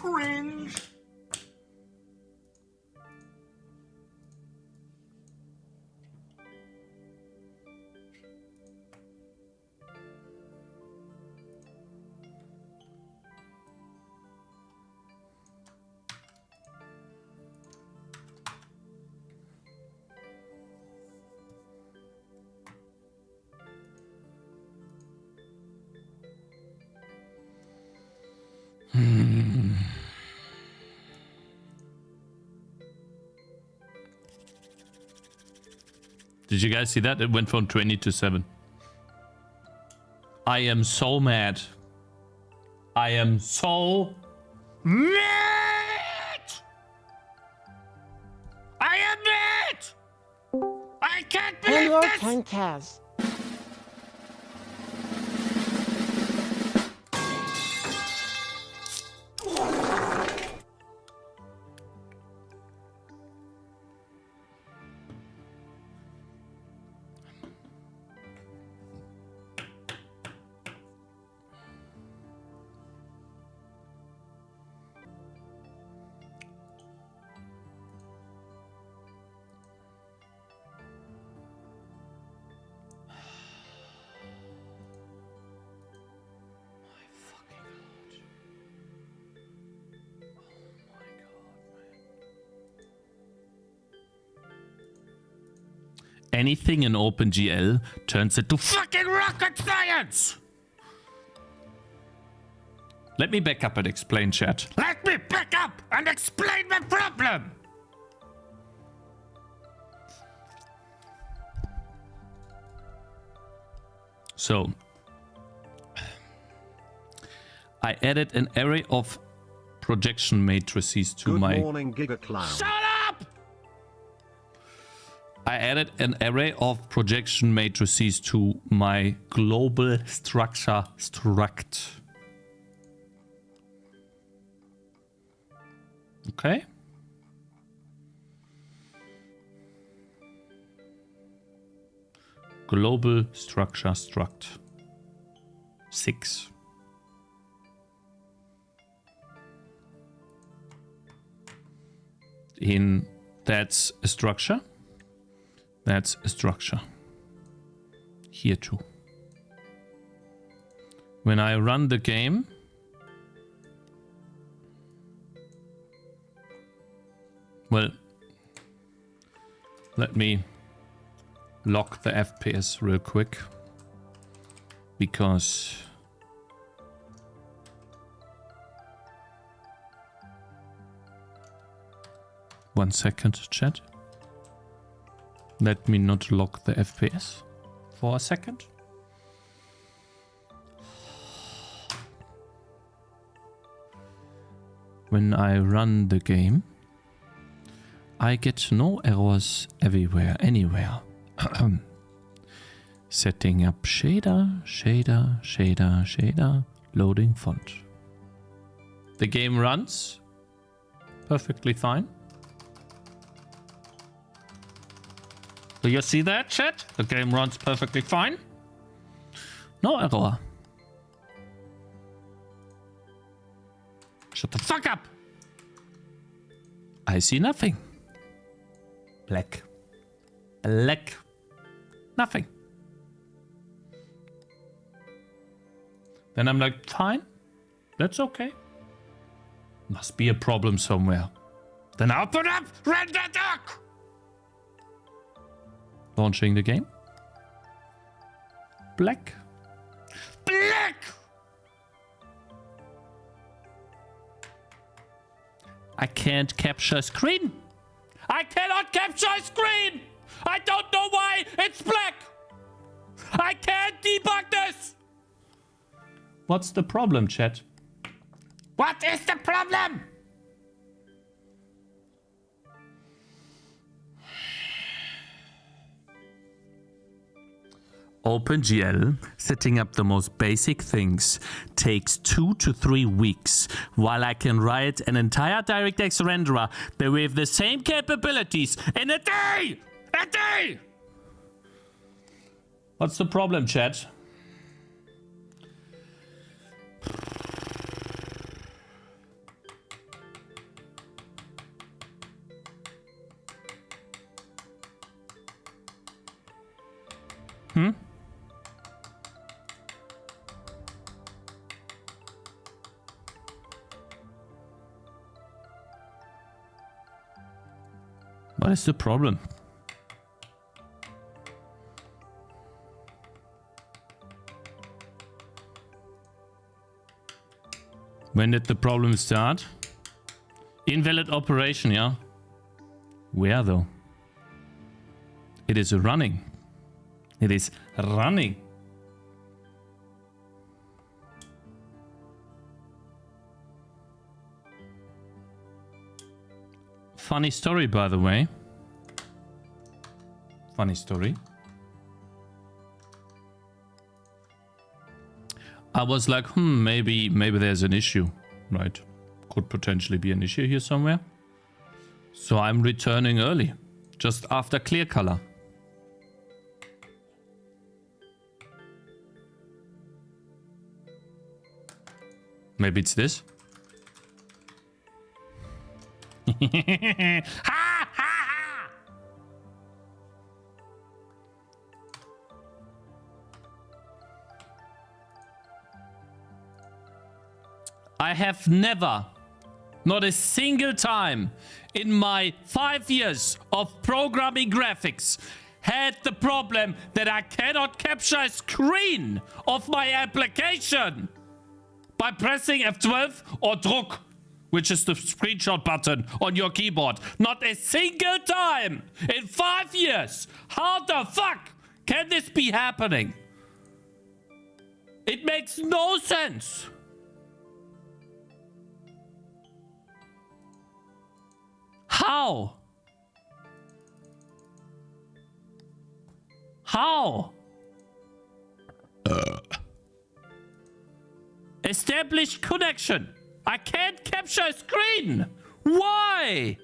Cringe. Did you guys see that? It went from 20 to 7. I am so mad. I am so mad! I am mad! I can't believe Hello, this! Cakez. Anything in OpenGL turns into fucking rocket science! Let me back up and explain, chat. Let me back up and explain the problem! So, I added an array of projection matrices to Good my... morning, Giga Clown. Shut up! I added an array of projection matrices to my global structure struct. Okay. Global structure struct 6. That's a structure. That's a structure. Here too. When I run the game, well, let me lock the FPS real quick, because one second, chat. Let me not lock the FPS for a second. When I run the game, I get no errors everywhere, anywhere. Setting up shader, shader, shader, shader, loading font. The game runs perfectly fine. Do you see that, chat? The game runs perfectly fine. No error. Shut the fuck up! I see nothing. Black. Black. Nothing. Then I'm like, fine. That's okay. Must be a problem somewhere. Then open up render doc! Launching the game. Black. Black! I can't capture screen. I cannot capture screen! I don't know why it's black! I can't debug this! What's the problem, chat? What is the problem? OpenGL, setting up the most basic things, takes 2 to 3 weeks, while I can write an entire DirectX renderer with the same capabilities in a day! A day! What's the problem, chat? What is the problem? When did the problem start? Invalid operation, yeah? Where though? It is running. It is running. Funny story, by the way. Funny story. I was like, maybe there's an issue, right? Could potentially be an issue here somewhere. So I'm returning early, just after clear color. Maybe it's this. Ha ha ha! I have never, not a single time in my 5 years of programming graphics, had the problem that I cannot capture a screen of my application by pressing F12 or Druck, which is the screenshot button on your keyboard. Not a single time in 5 years. How the fuck can this be happening? It makes no sense. How? How? Establish connection. I can't capture a screen. Why?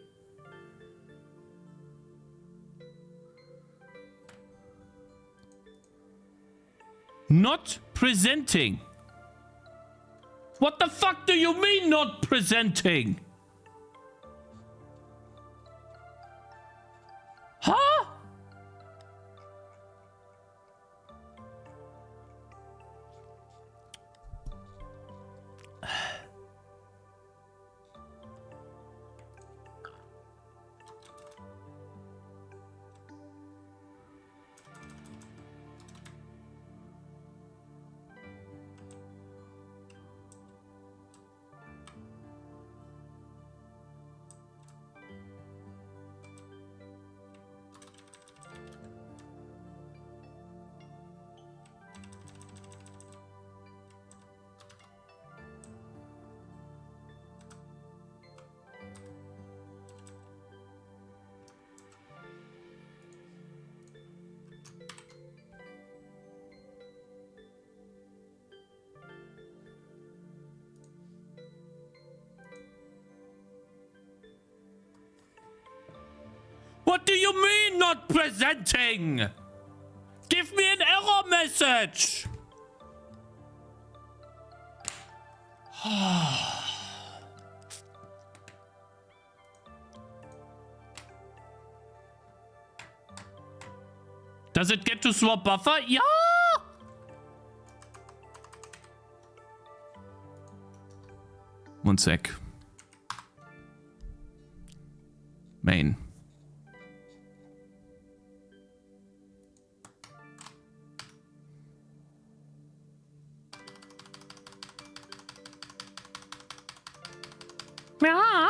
Not presenting. What the fuck do you mean not presenting? Huh? What do you mean not presenting? Give me an error message. Does it get to swap buffer? Yeah. One sec. Main. Yeah.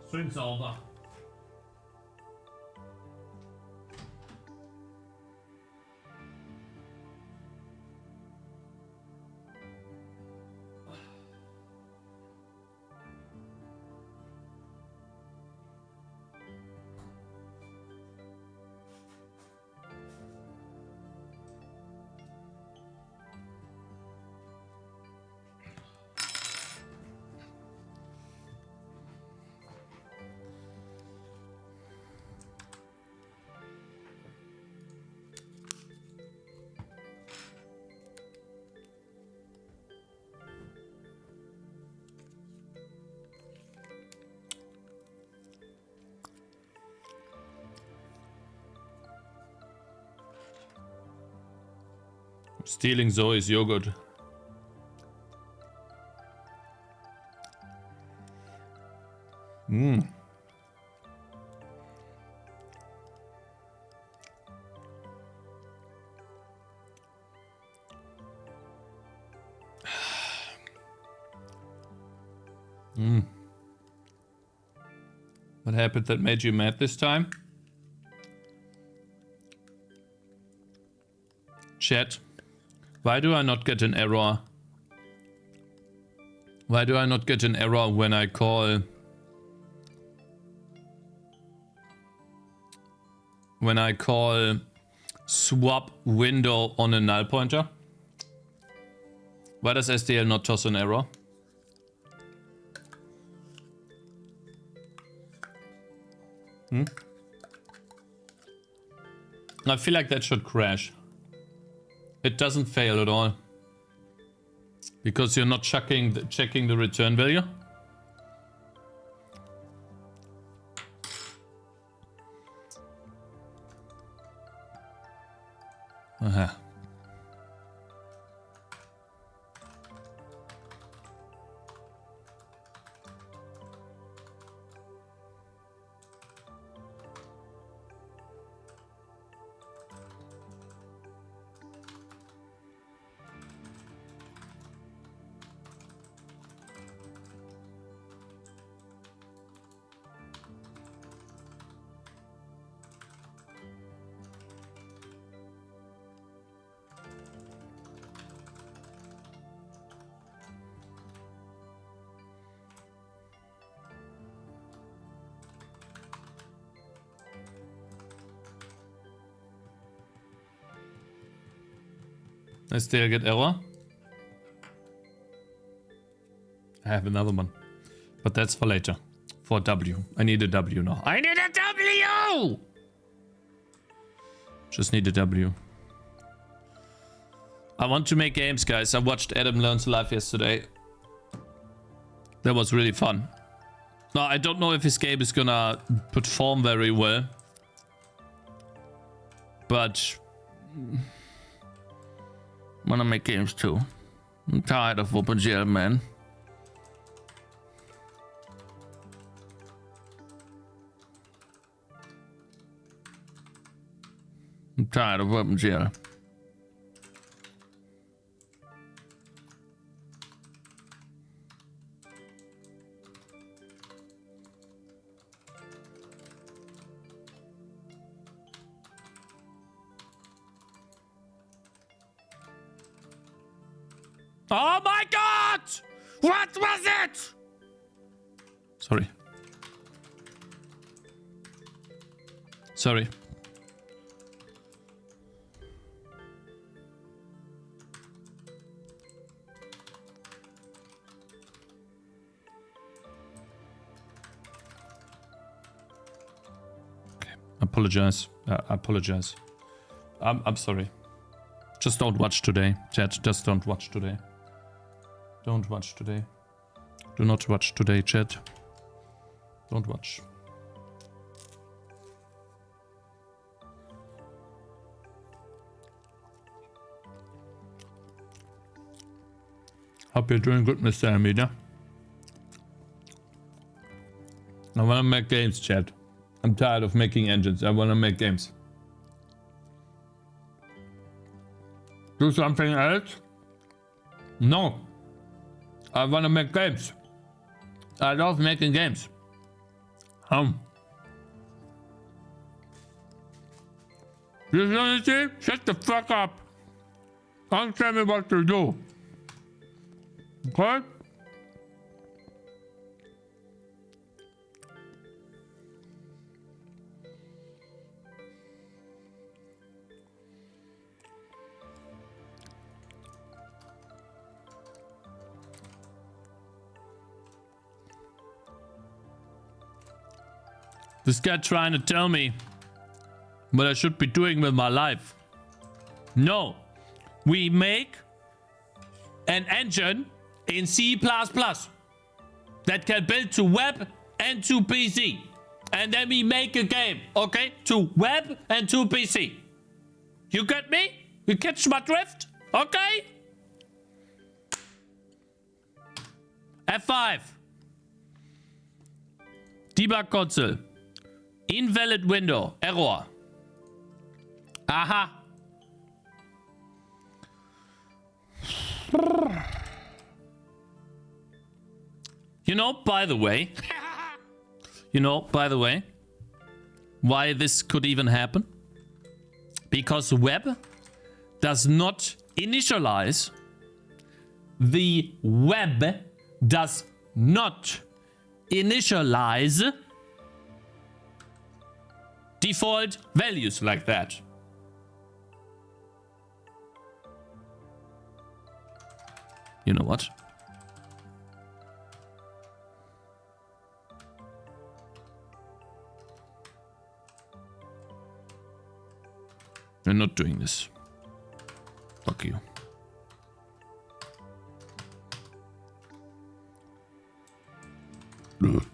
Schön sauber. stealing Zoe's yogurt. Mmm. What happened that made you mad this time? Chat, why do I not get an error? Why do I not get an error when I call... When I call swap window on a null pointer? Why does SDL not toss an error? I feel like that should crash. It doesn't fail at all. Because you're not checking the return value. Uh-huh. I still get error. I have another one. But that's for later. For W. I need a W now. I need a W! Just need a W. I want to make games, guys. I watched Adam Learns Live yesterday. That was really fun. Now, I don't know if his game is gonna perform very well. But... I wanna make games too. I'm tired of OpenGL, man. I'm tired of OpenGL. Oh my god! What was it? Sorry. Sorry. Okay. Apologize. Apologize. I'm sorry. Just don't watch today, chat. Just don't watch today. Don't watch today. Do not watch today, chat. Don't watch. Hope you're doing good, Mr. Amida. I wanna make games, chat. I'm tired of making engines. I wanna make games. Do something else? No. I wanna make games. I love making games. Unity, shut the fuck up. Don't tell me what to do. Okay? This guy trying to tell me what I should be doing with my life. No. We make an engine in C++ that can build to web and to PC. And then we make a game, okay? To web and to PC. You get me? You catch my drift? Okay? F5. Debug console. Invalid window. Error. Aha. You know, by the way, why this could even happen? Because web does not initialize. The web does not initialize default values like that. You know what? We're not doing this. Fuck you. Ugh.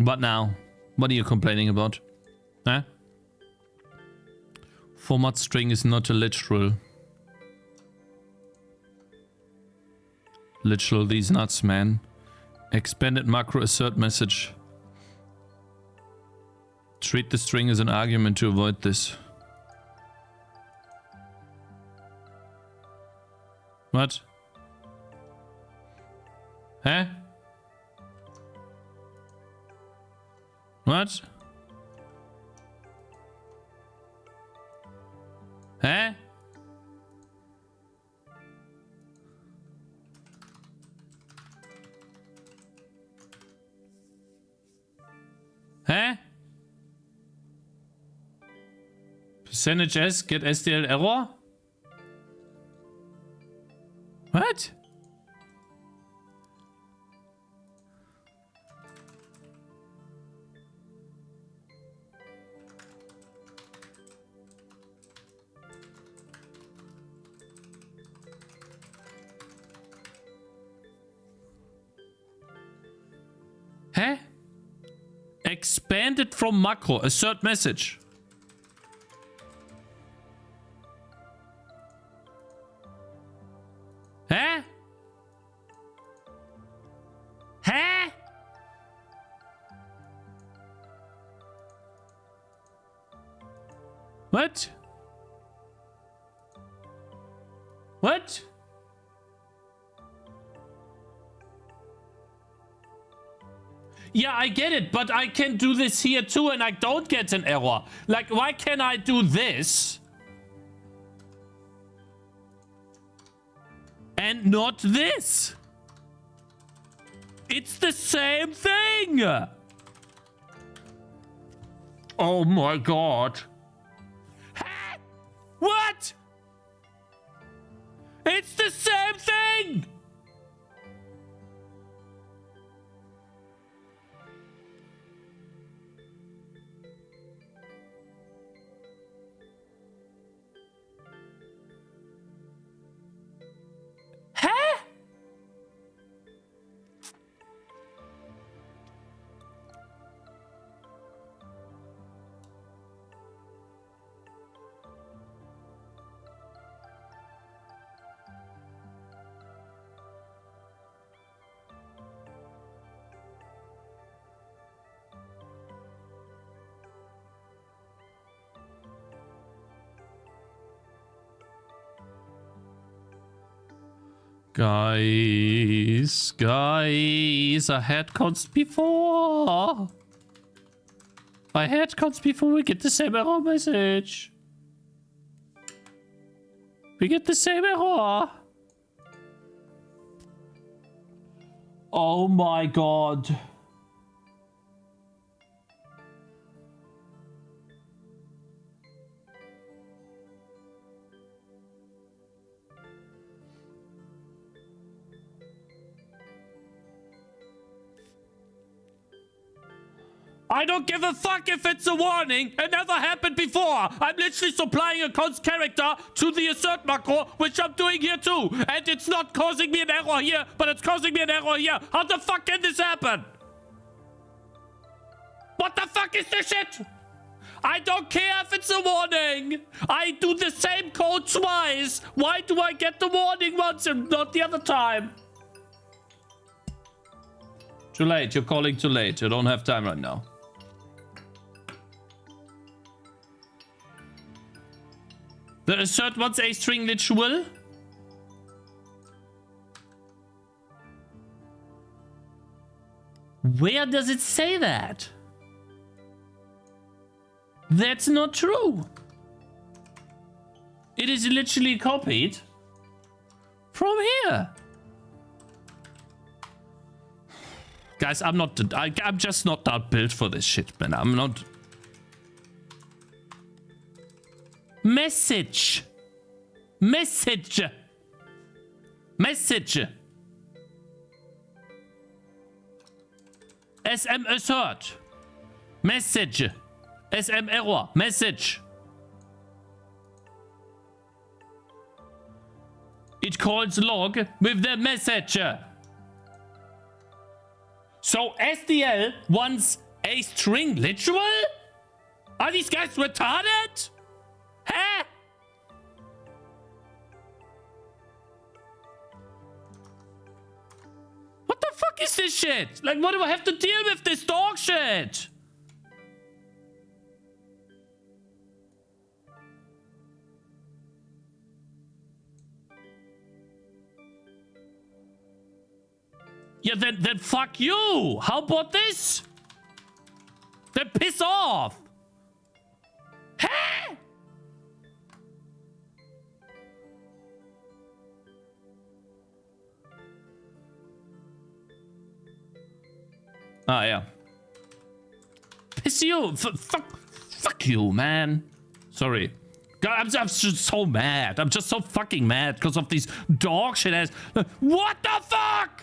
But now, what are you complaining about? Huh? Format string is not a literal. Literal these nuts, man. Expanded macro assert message. Treat the string as an argument to avoid this. What? Huh? What? Huh? Huh? Percentage S get SDL error? What? Huh? Expanded from macro. Assert message. Huh? Huh? What? What? Yeah, I get it, but I can do this here too and I don't get an error. Like, why can I do this and not this? It's the same thing. Oh my god. Huh? What? It's the same thing. Huh? Guys, I had cons before. I had cons before we get the same error message. We get the same error. Oh my god. I don't give a fuck if it's a warning. It never happened before. I'm literally supplying a const character to the assert macro, which I'm doing here too. And it's not causing me an error here, but it's causing me an error here. How the fuck can this happen? What the fuck is this shit? I don't care if it's a warning. I do the same code twice. Why do I get the warning once and not the other time? Too late. You're calling too late. You don't have time right now. The assert wants a string literal. Where does it say that? That's not true. It is literally copied from here. Guys, I'm just not that built for this shit, man. I'm not. Message. Message. Message. SM assert. Message. SM error. Message. It calls log with the message. So SDL wants a string literal? Are these guys retarded? Huh? What the fuck is this shit? Like, what do I have to deal with this dog shit? Yeah, then fuck you. How about this? Then piss off. Huh? Ah, yeah. Piss you. Fuck you, man. Sorry. God, I'm just so mad. I'm just so fucking mad because of these dog shit ass. What the fuck?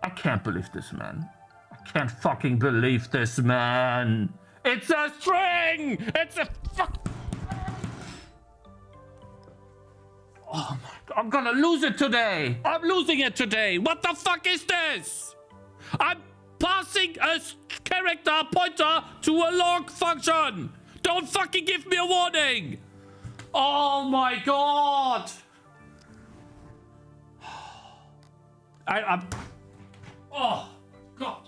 I can't believe this, man. I can't fucking believe this, man. It's a string! It's a fuck. Oh my god, I'm gonna lose it today. I'm losing it today. What the fuck is this? I'm passing a character pointer to a log function. Don't fucking give me a warning. Oh my god. I'm... Oh, God.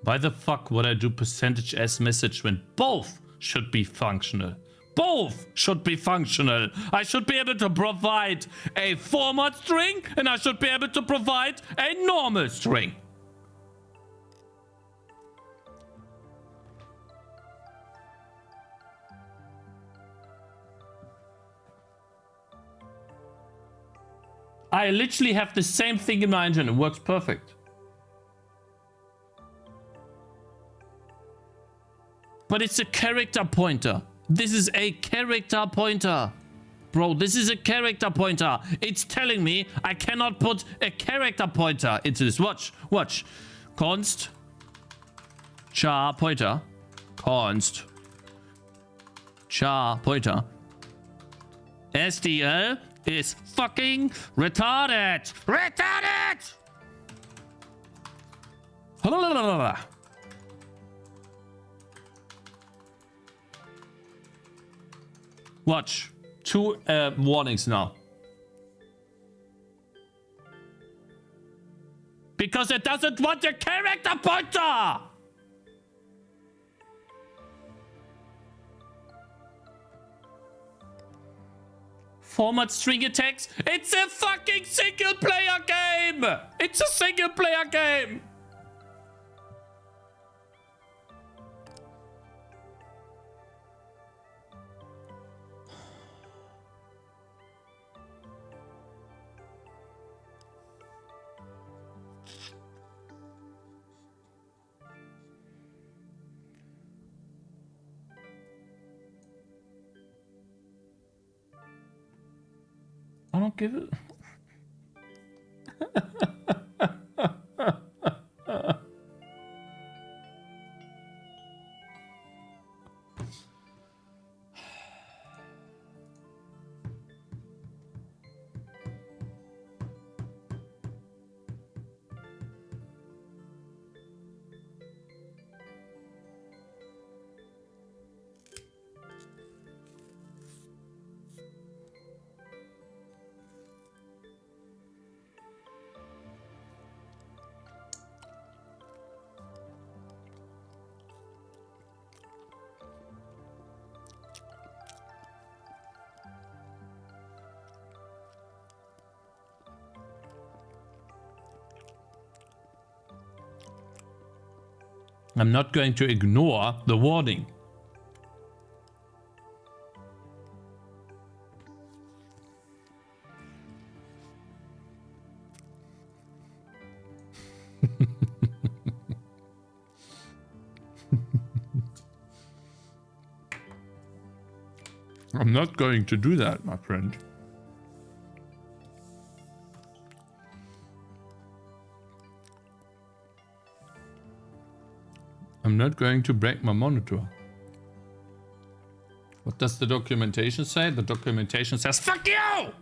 Why the fuck would I do percentage s message when both should be functional? Both should be functional. I should be able to provide a format string and I should be able to provide a normal string. I literally have the same thing in my engine. It works perfect. But it's a character pointer. This is a character pointer. Bro, this is a character pointer. It's telling me I cannot put a character pointer into this. Watch, watch. Const char pointer. Const char pointer. SDL is fucking retarded. Retarded! Watch. 2 warnings now. Because it doesn't want a character pointer! Format string attacks? It's a fucking single player game! It's a single player game! I don't give it. I'm not going to ignore the warning. I'm not going to do that, my friend. I'm not going to break my monitor. What does the documentation say? The documentation says, fuck you!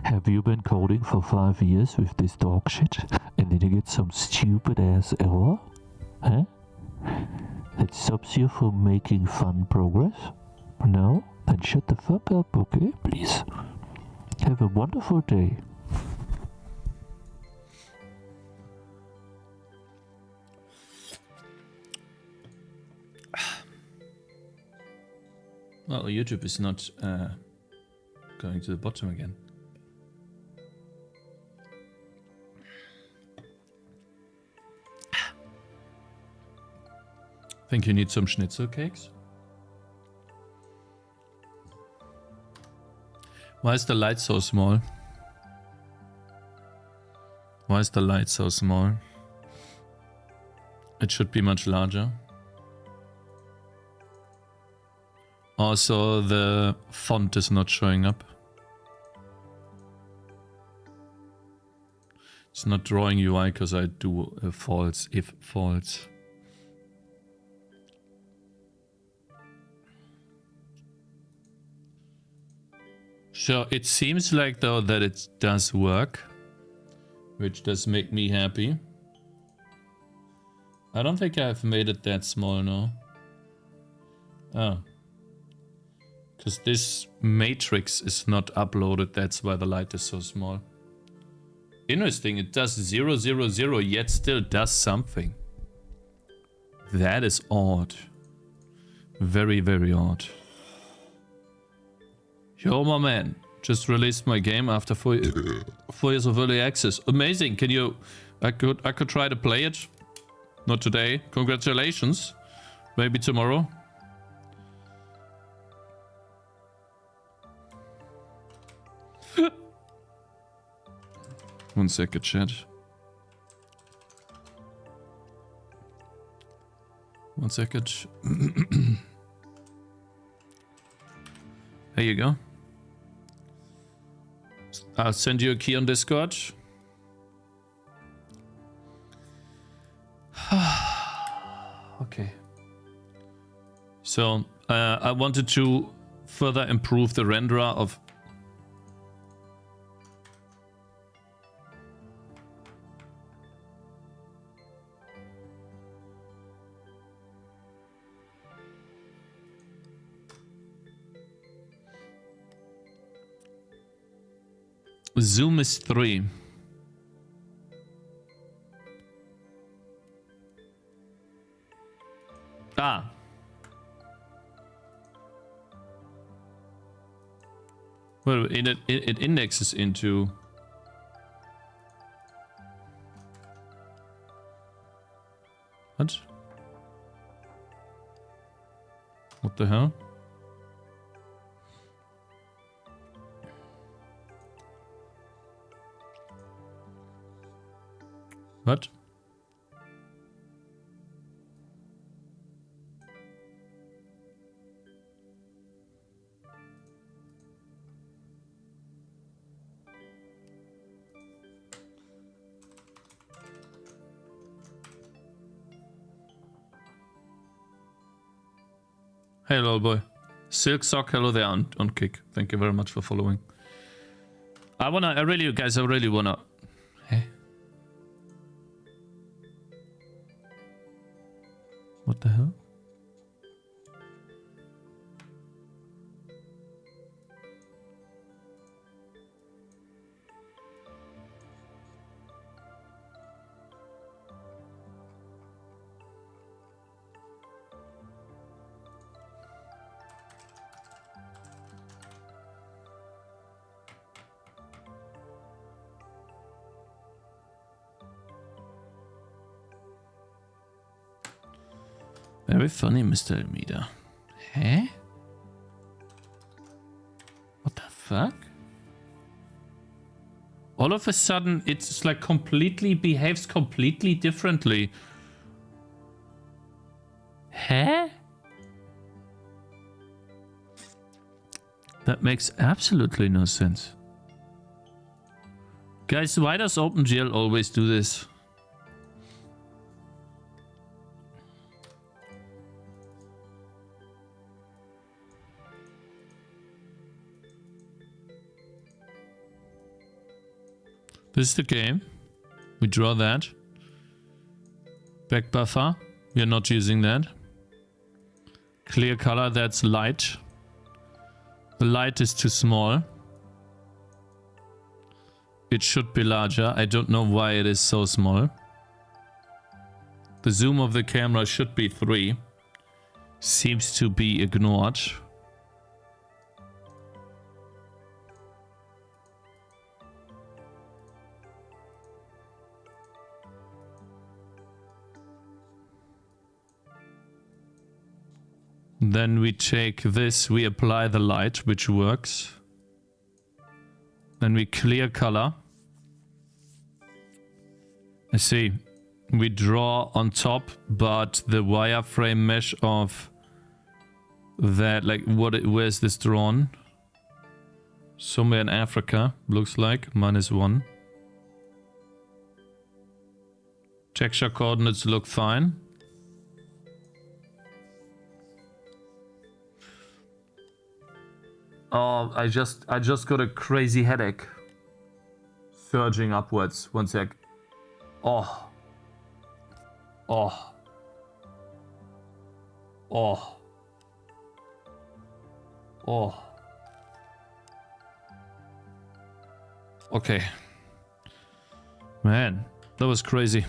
Have you been coding for 5 years with this dog shit and then you get some stupid ass error? Huh? That stops you from making fun progress? No? Then shut the fuck up, okay? Please. Have a wonderful day. Well, YouTube is not going to the bottom again. Think you need some schnitzel cakes? Why is the light so small? Why is the light so small? It should be much larger. Also, the font is not showing up. It's not drawing UI because I do a false if false. So it seems like though that it does work, which does make me happy. I don't think I've made it that small now. Oh. Because this matrix is not uploaded, that's why the light is so small. Interesting, it does 0, 0, 0, yet still does something. That is odd. Very, very odd. Yo, my man, just released my game after 4 years of early access. Amazing, can you... I could try to play it. Not today. Congratulations. Maybe tomorrow. One second, chat. One second. There you go. I'll send you a key on Discord. Okay. So, I wanted to further improve the renderer of... Zoom is 3. Ah. Well, it indexes into... What? What the hell? What? Hey, little boy. Silk Sock, hello there on Kick. Thank you very much for following. I really wanna... Hey? What the hell? Very funny, Mr. Almeida. Huh? What the fuck? All of a sudden, it's like behaves completely differently. Huh? That makes absolutely no sense. Guys, why does OpenGL always do this? This is the game. We draw that. Back buffer. We are not using that. Clear color, that's light. The light is too small. It should be larger. I don't know why it is so small. The zoom of the camera should be 3. Seems to be ignored. Then we take this, we apply the light, which works. Then we clear color. I see. We draw on top, but the wireframe mesh of that, like, where's this drawn? Somewhere in Africa, looks like, -1. Texture coordinates look fine. Oh, I just got a crazy headache. Surging upwards. One sec. Oh. Oh. Oh. Oh. Okay. Man, that was crazy.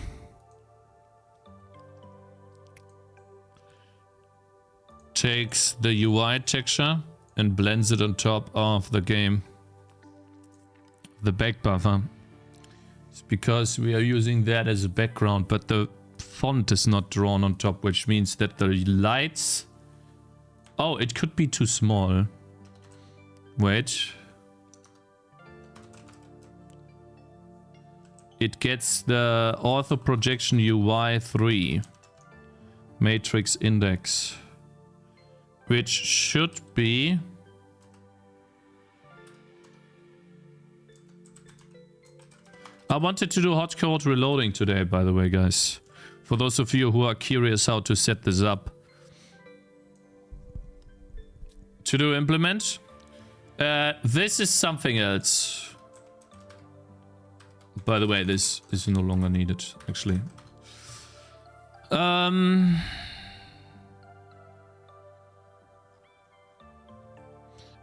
Takes the UI texture and blends it on top of the game. The back buffer. It's because we are using that as a background, but the font is not drawn on top, which means that the lights... Oh, it could be too small. Wait. It gets the author projection UI 3. Matrix index. Which should be... I wanted to do hotcode reloading today, by the way, guys. For those of you who are curious how to set this up. To do implement. This is something else. By the way, this is no longer needed, actually.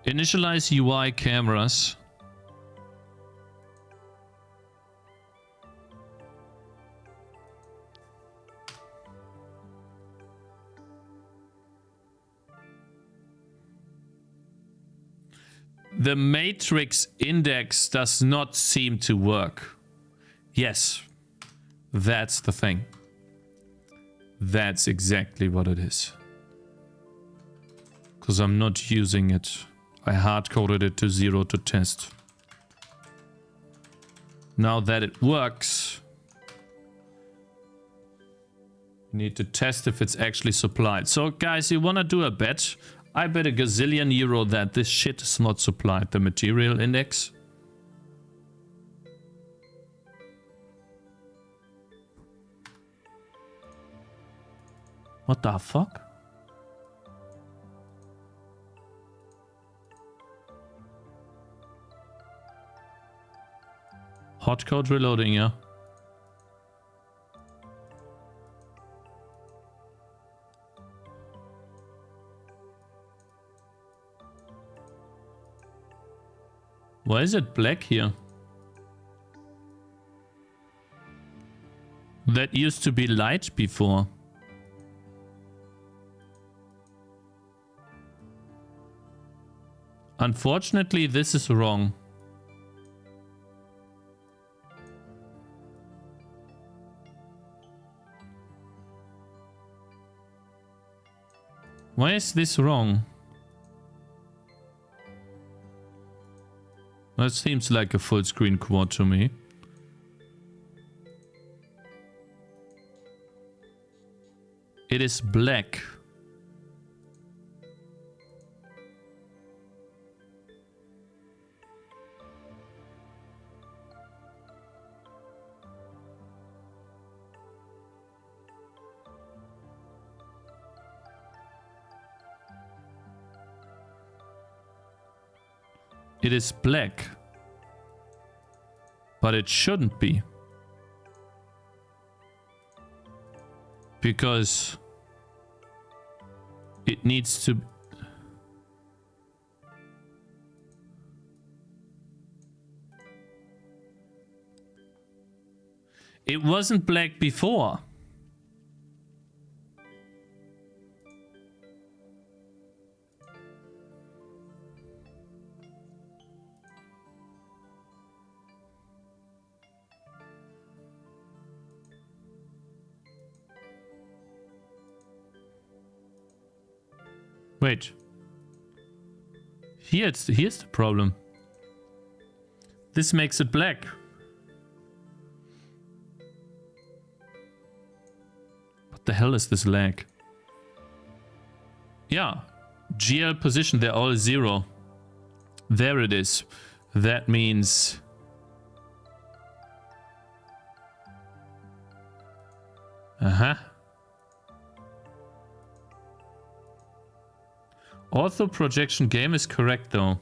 Initialize UI cameras. The matrix index does not seem to work. Yes, that's the thing. That's exactly what it is. Because I'm not using it. I hard-coded it to 0 to test. Now that it works, we need to test if it's actually supplied. So guys, you want to do a bet? I bet a gazillion euro that this shit is not supplied. The material index. What the fuck? Hotcode reloading, yeah. Why is it black here? That used to be light before. Unfortunately, this is wrong. Why is this wrong? That seems like a full screen quad to me. It is black. It is black. But it shouldn't be. Because it needs to... It wasn't black before. Wait. Here's the problem. This makes it black. What the hell is this lag? Yeah. GL position, they're all 0. There it is. That means... Uh-huh. Ortho projection game is correct though.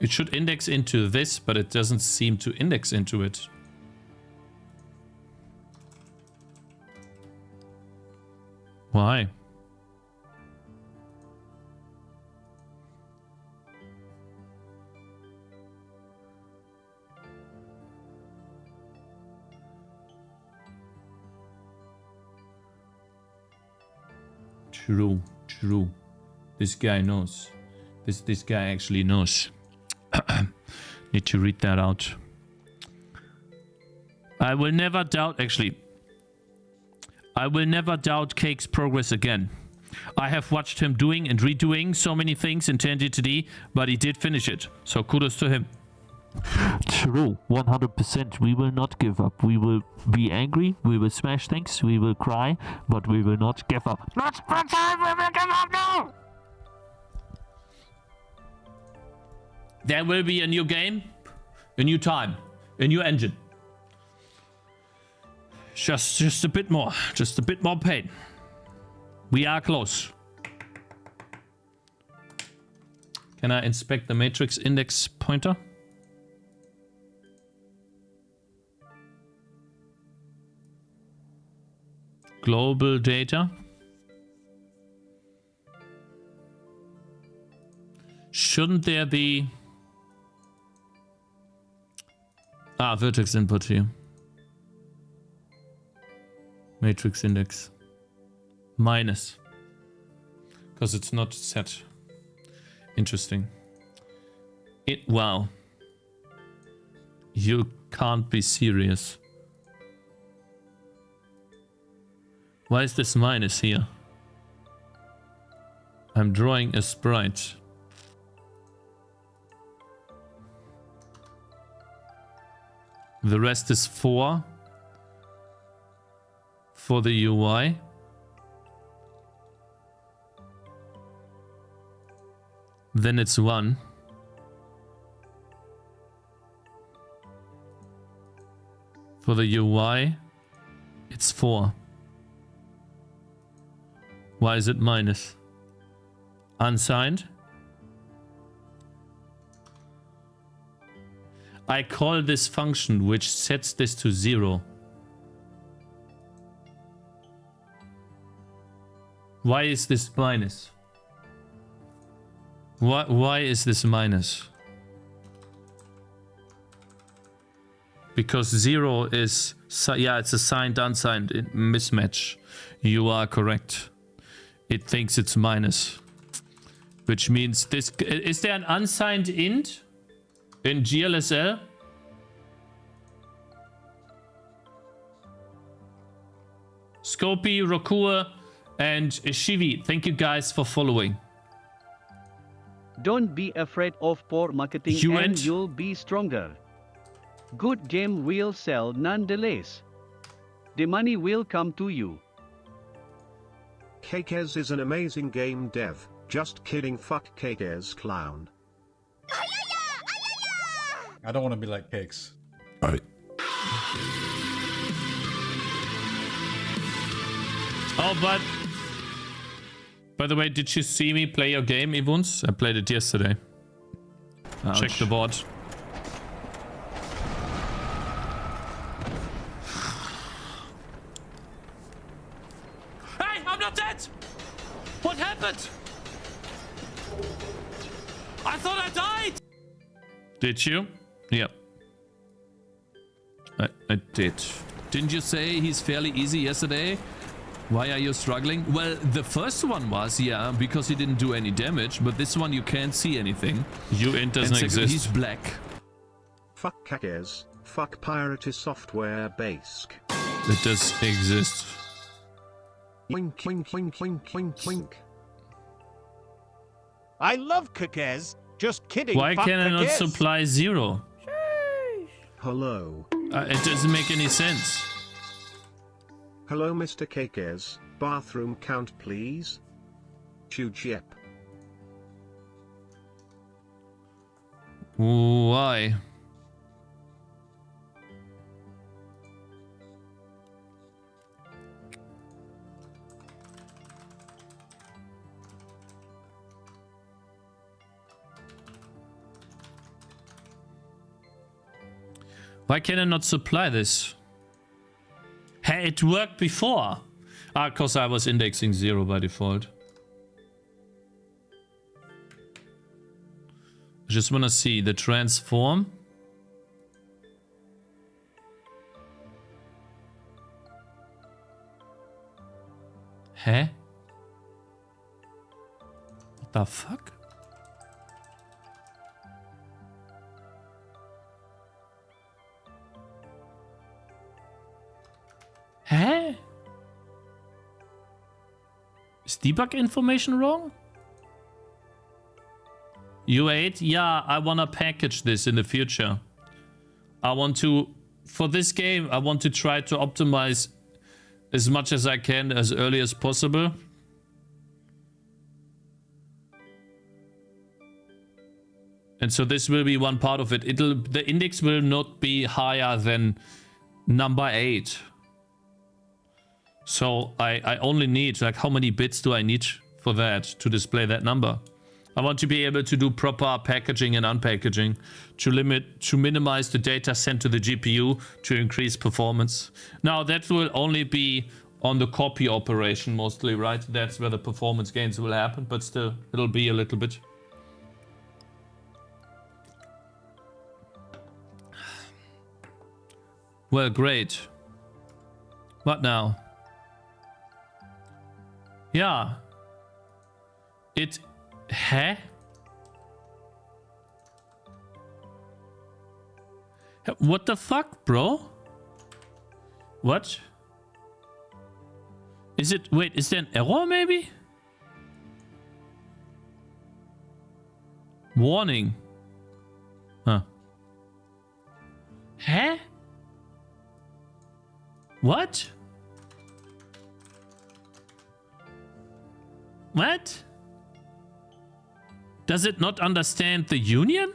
It should index into this, but it doesn't seem to index into it. Why? True. This guy knows. This guy actually knows. Need to read that out. I will never doubt, actually. I will never doubt Cake's progress again. I have watched him doing and redoing so many things in Tangy today, but he did finish it. So kudos to him. True, 100%. We will not give up. We will be angry, we will smash things, we will cry, but we will not give up. Not for time, we will give up now! There will be a new game, a new time, a new engine. Just a bit more pain. We are close. Can I inspect the matrix index pointer? Global data. Shouldn't there be... Vertex input here. Matrix index. Minus. Because it's not set. Interesting. Wow. You can't be serious. Why is this minus here? I'm drawing a sprite. The rest is 4 for the UI. Then it's 1. For the UI, it's 4. Why is it minus? Unsigned? I call this function which sets this to 0. Why is this minus? Why is this minus? Because 0 is... Yeah, it's a signed, unsigned mismatch. You are correct. It thinks it's minus. Which means this... Is there an unsigned int in GLSL? Scopy, Rokua, and Shivi, thank you guys for following. Don't be afraid of poor marketing and you'll be stronger. Good game will sell nonetheless. The money will come to you. Cakez is an amazing game dev. Just kidding, fuck Cakez clown. I don't want to be like Cakes. Alright. Oh, but... By the way, did you see me play your game, Ivuns? I played it yesterday. Check the board. Hey, I'm not dead! What happened? I thought I died! Did you? Yep. I did. Didn't you say he's fairly easy yesterday? Why are you struggling? Well, the first one was, yeah, because he didn't do any damage, but this one you can't see anything. Int doesn't exist. He's black. Fuck Cakez. Fuck Pirate Software Basic. It does exist. Wink, wink, wink, wink, wink, wink. I love Cakez. Just kidding. Why fuck can I not Cakez. supply 0? Hello. It doesn't make any sense. Hello, Mr. Cakez. Bathroom count, please. Yep. Why? Why can I not supply this? Hey, it worked before. Because I was indexing 0 by default. I just want to see the transform. Huh? What the fuck? Huh? Is debug information wrong? U8? Yeah, I want to package this in the future. I want to, for this game, I want to try to optimize as much as I can as early as possible. And so this will be one part of it. The index will not be higher than number 8. So I only need, like, how many bits do I need for that to display that number? I want to be able to do proper packaging and unpackaging to minimize the data sent to the GPU to increase performance. Now that will only be on the copy operation mostly, right? That's where the performance gains will happen, but still it'll be a little bit. Well, great. What now? Yeah. Huh? What the fuck, bro? What? Is it... Wait, is there an error maybe? Warning. Huh. Huh? What? What? Does it not understand the union?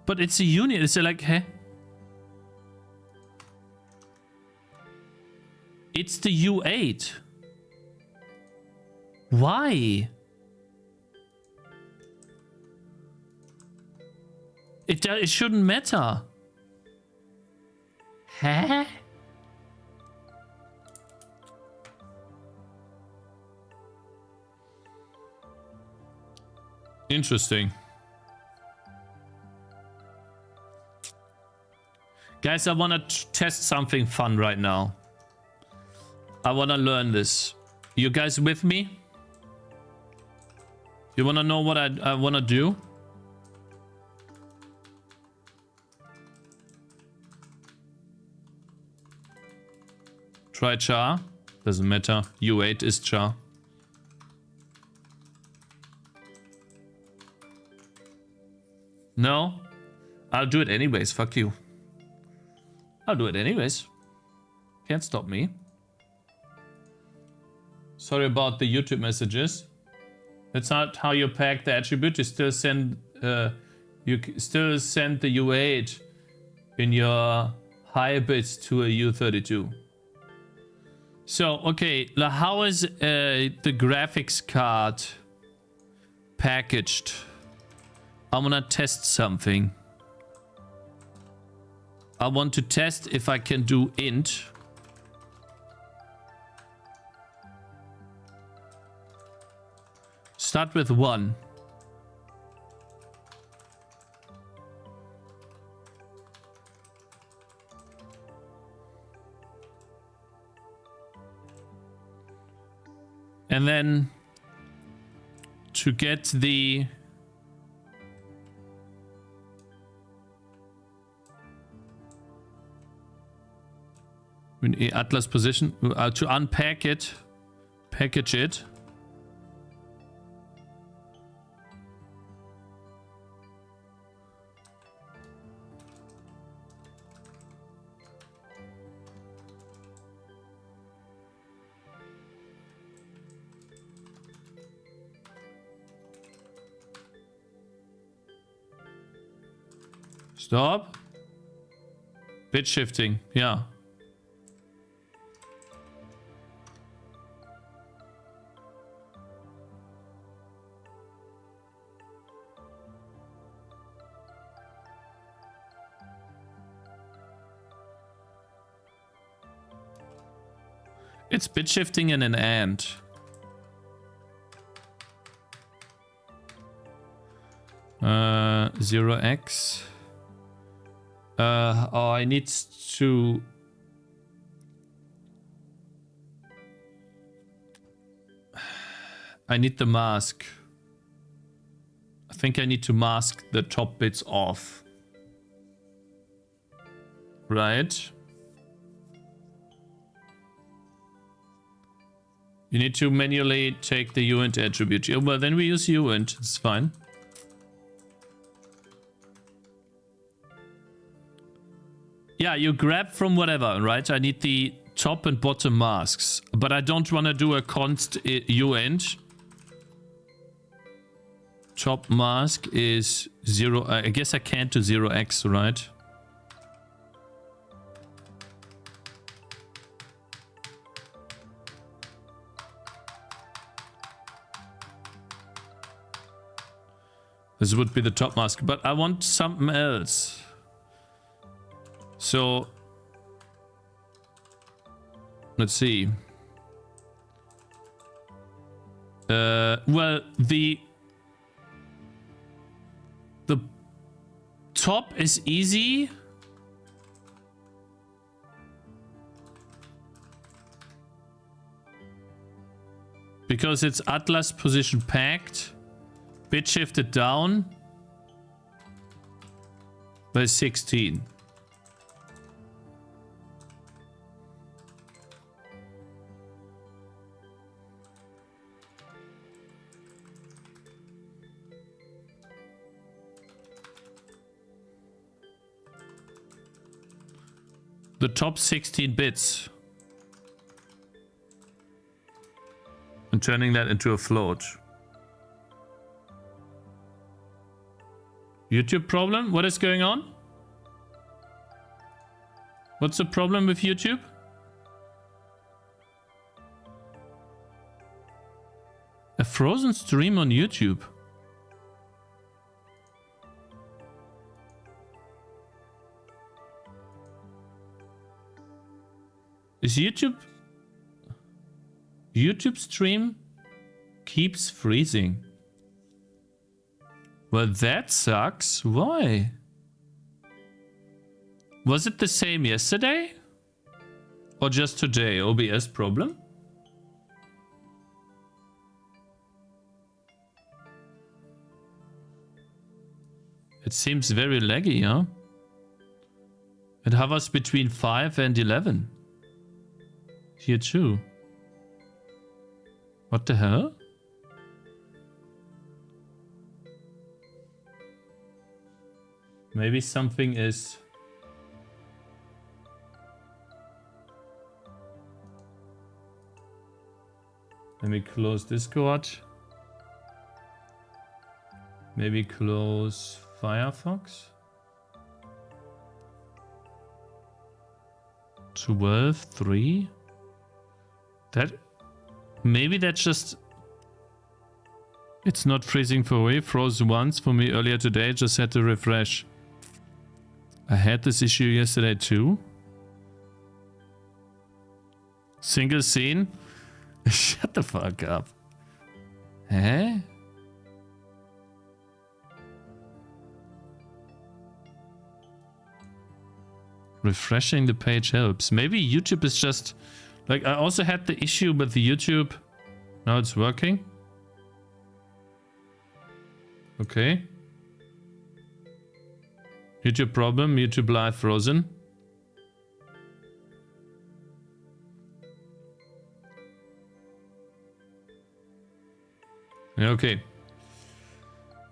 But it's a union. It's like, huh? It's the U8. Why? It shouldn't matter. Huh? Interesting. Guys, I want to test something fun right now. I want to learn this. You guys with me? You want to know what I want to do? Try char. Doesn't matter. U8 is char. No? I'll do it anyways. Fuck you. I'll do it anyways. Can't stop me. Sorry about the YouTube messages. That's not how you pack the attribute. You still send the U8 in your high bits to a U32. So, okay, how is the graphics card packaged. I want to test something. I want to test if I can do int. Start with 1. And then to get the Atlas position, to unpack it, package it. Stop. Bit shifting, yeah. It's bit shifting in an AND. Uh, 0x. Oh, I need to... I need the mask. I think I need to mask the top bits off. Right? You need to manually take the uint attribute. Oh, well, then we use uint. It's fine. Yeah, you grab from whatever, right? I need the top and bottom masks, but I don't want to do a const uint. Top mask is 0. I guess I can't do 0x, right? This would be the top mask, but I want something else. So let's see. Well, the top is easy. Because it's Atlas position packed. Bit shifted down by 16. The top 16 bits. And turning that into a float. YouTube problem? What is going on? What's the problem with YouTube? A frozen stream on YouTube. Is YouTube stream keeps freezing? Well, that sucks. Why? Was it the same yesterday? Or just today? OBS problem? It seems very laggy, huh? It hovers between 5 and 11. Here too. What the hell? Maybe something is... Let me close Discord. Maybe close Firefox. 12.3. That... Maybe that's just... It's not freezing for me. Froze once for me earlier today. Just had to refresh. I had this issue yesterday too. Single scene? Shut the fuck up. Eh? Refreshing the page helps. Maybe YouTube is just... Like, I also had the issue with the YouTube. Now it's working. Okay. YouTube problem. YouTube live frozen. Okay.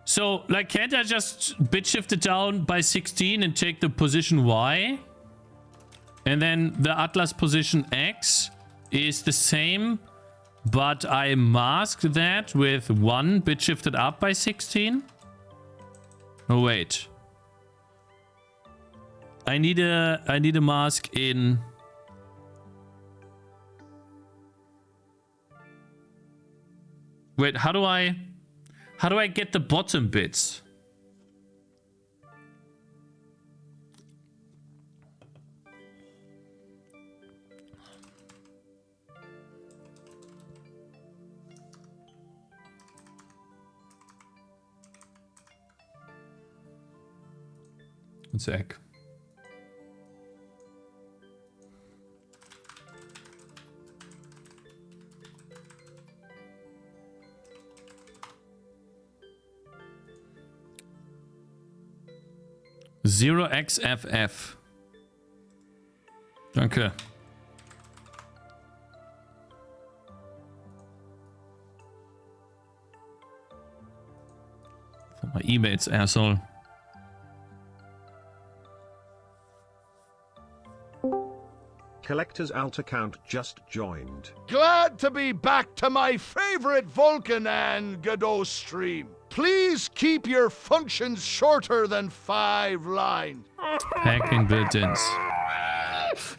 So, like, can't I just bit shift it down by 16 and take the position Y? And then the Atlas position X is the same, but I mask that with 1 bit shifted up by 16? Oh, wait. I need a mask in... Wait, how do I get the bottom bits? One sec. Zero XFF. Danke. For my E-Mails, asshole. Collector's alt account just joined. Glad to be back to my favorite Vulcan and Godot stream. Please keep your functions shorter than 5 lines. Hacking built-ins.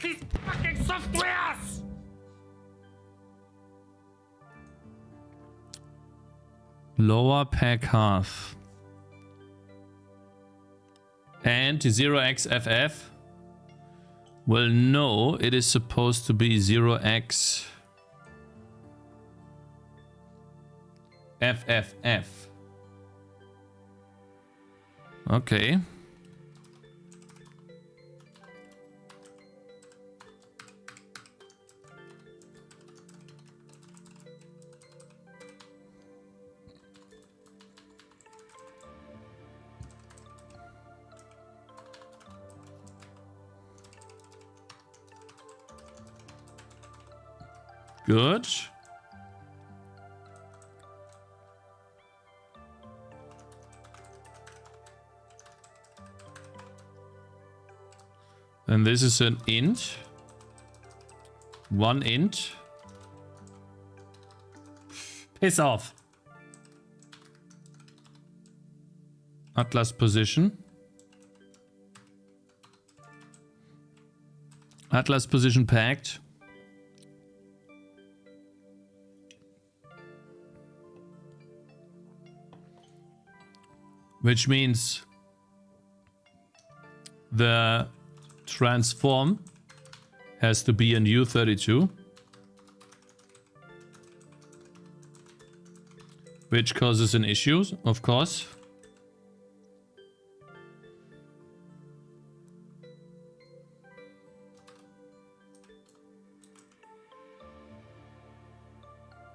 These fucking softwares! Lower pack half. And 0xFF. Well, no, it is supposed to be 0x FFF. Okay. Good. And this is an int. 1 int. Piss off. Atlas position. Atlas position packed. Which means the transform has to be an U32, which causes an issue, of course.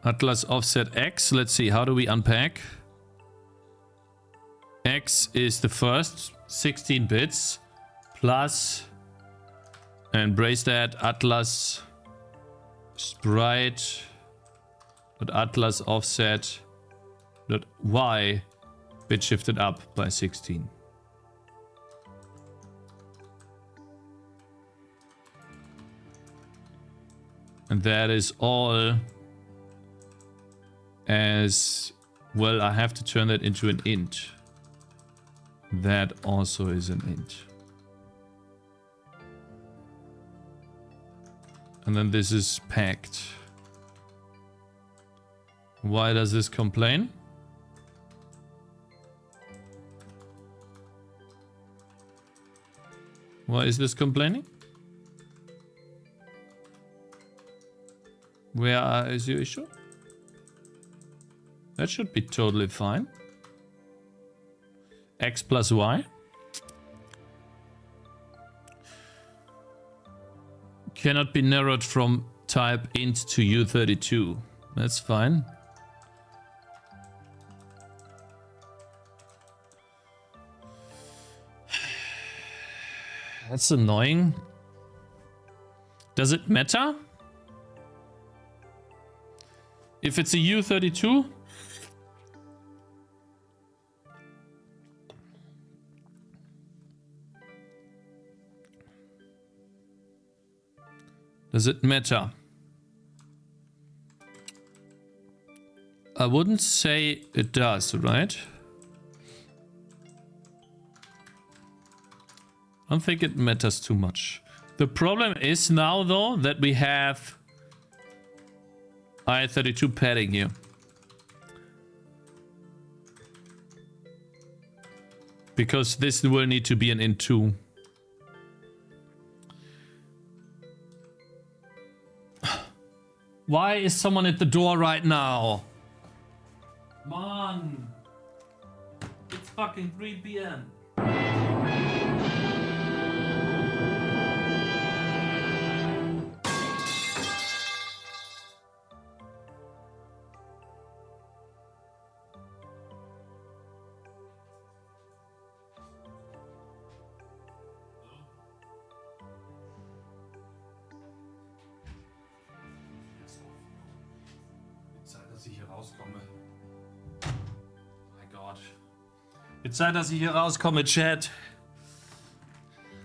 Atlas offset X. Let's see, how do we unpack? X is the first 16 bits plus, and brace that, Atlas sprite dot Atlas offset dot Y bit shifted up by 16. And that is all as well. I have to turn that into an int. That also is an int. And then this is packed. Why does this complain? Why is this complaining? Where is your issue? That should be totally fine. X plus Y. Cannot be narrowed from type int to U32. That's fine. That's annoying. Does it matter? If it's a U32? Does it matter? I wouldn't say it does, right? I don't think it matters too much. The problem is now, though, that we have I32 padding here. Because this will need to be an int2. Why is someone at the door right now? Come on. It's fucking 3 p.m. It's Zeit, dass ich hier rauskomme, Chat.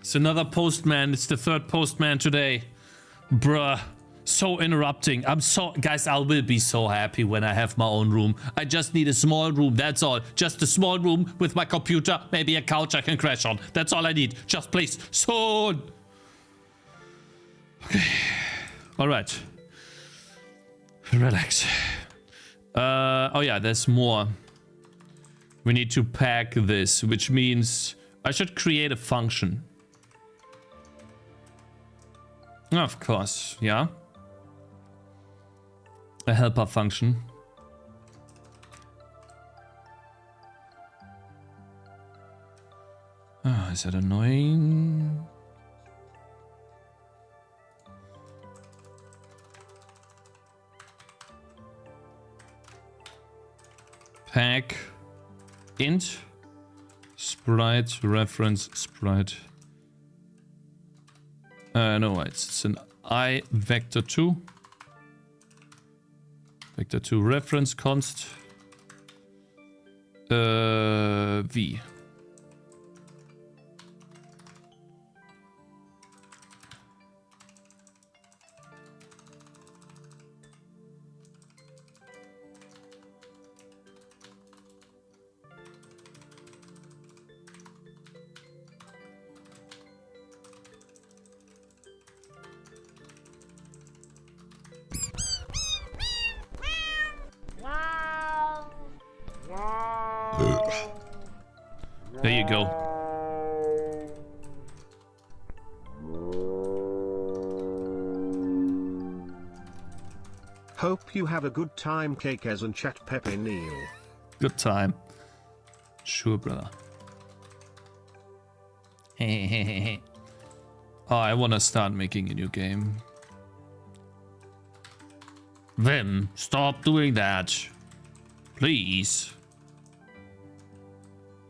It's another postman. It's the third postman today. Bruh. So interrupting. Guys, I will be so happy when I have my own room. I just need a small room, that's all. Just a small room with my computer, maybe a couch I can crash on. That's all I need. Just please, soon. Okay. Alright. Relax. Oh yeah, there's more. We need to pack this, which means I should create a function. Of course, yeah. A helper function. Oh, is that annoying? Pack int sprite reference sprite. No, it's an I vector2. Vector2 reference const v. There you go. Hope you have a good time, Cakez and chat Pepe Neil. Good time. Sure, brother. Oh, I wanna start making a new game. Vim, stop doing that. Please.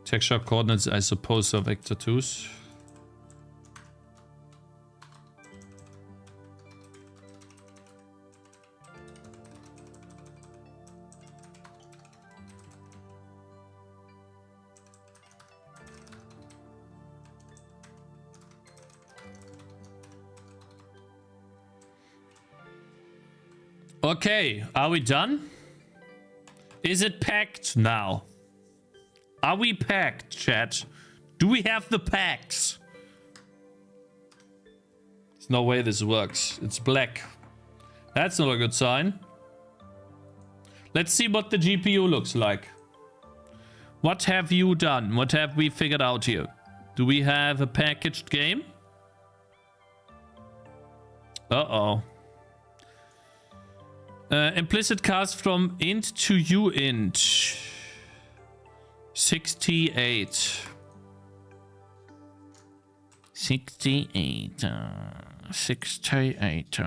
Texture coordinates, I suppose, are vector 2s. Okay, are we done? Is it packed now? Are we packed, chat? Do we have the packs? There's no way this works. It's black. That's not a good sign. Let's see what the GPU looks like. What have you done? What have we figured out here? Do we have a packaged game? Uh-oh. Implicit cast from int to uint. 68. 68. 68.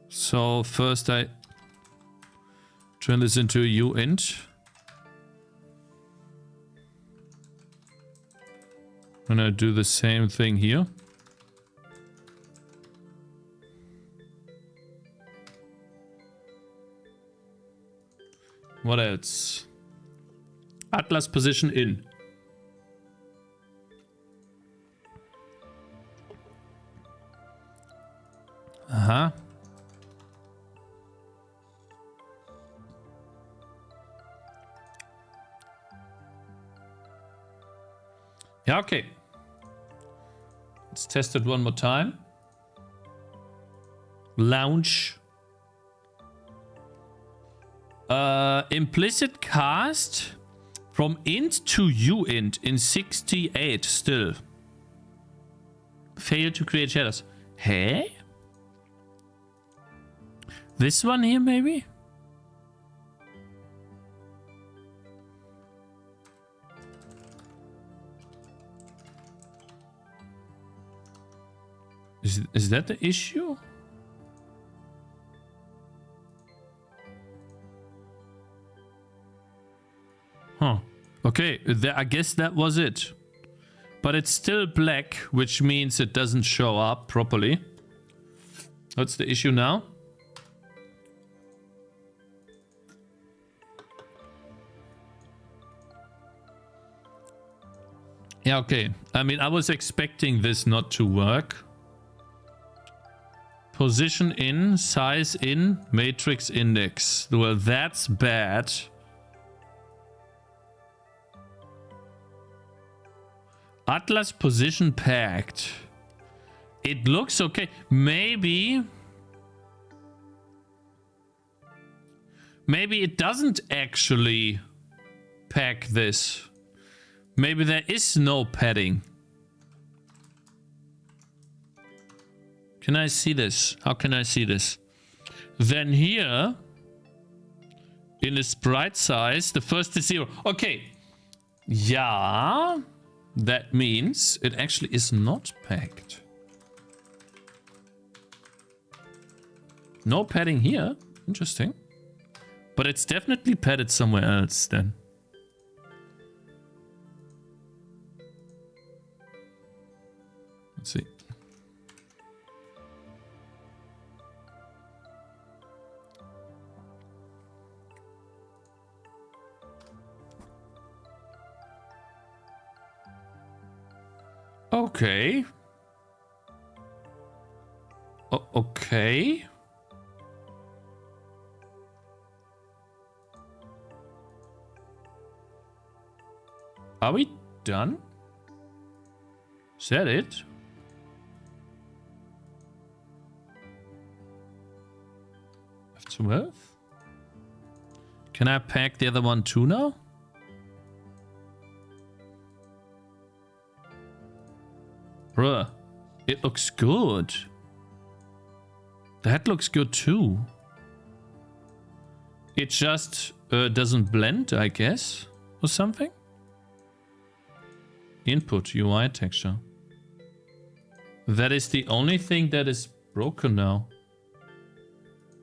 So first I turn this into a uint. And I do the same thing here. What else? Atlas position in. Uh-huh. Yeah, okay. Let's test it one more time. Launch. Implicit cast from int to uint in 68 still. Fail to create shadows. Hey? This one here maybe? Is that the issue? Huh. Okay, I guess that was it. But it's still black, which means it doesn't show up properly. What's the issue now? Yeah, okay. I mean, I was expecting this not to work. Position in, size in, matrix index. Well, that's bad. Atlas position packed. It looks okay. Maybe it doesn't actually pack this. Maybe there is no padding. Can I see this? How can I see this? Then here, in the sprite size, the first is 0. Okay. Yeah. That means it actually is not packed. No padding here. Interesting. But it's definitely padded somewhere else then. Let's see. Okay. Okay. Are we done? Is that it? F12? Can I pack the other one too now? Bruh, it looks good. That looks good too. It just doesn't blend, I guess, or something. Input UI texture. That is the only thing that is broken now.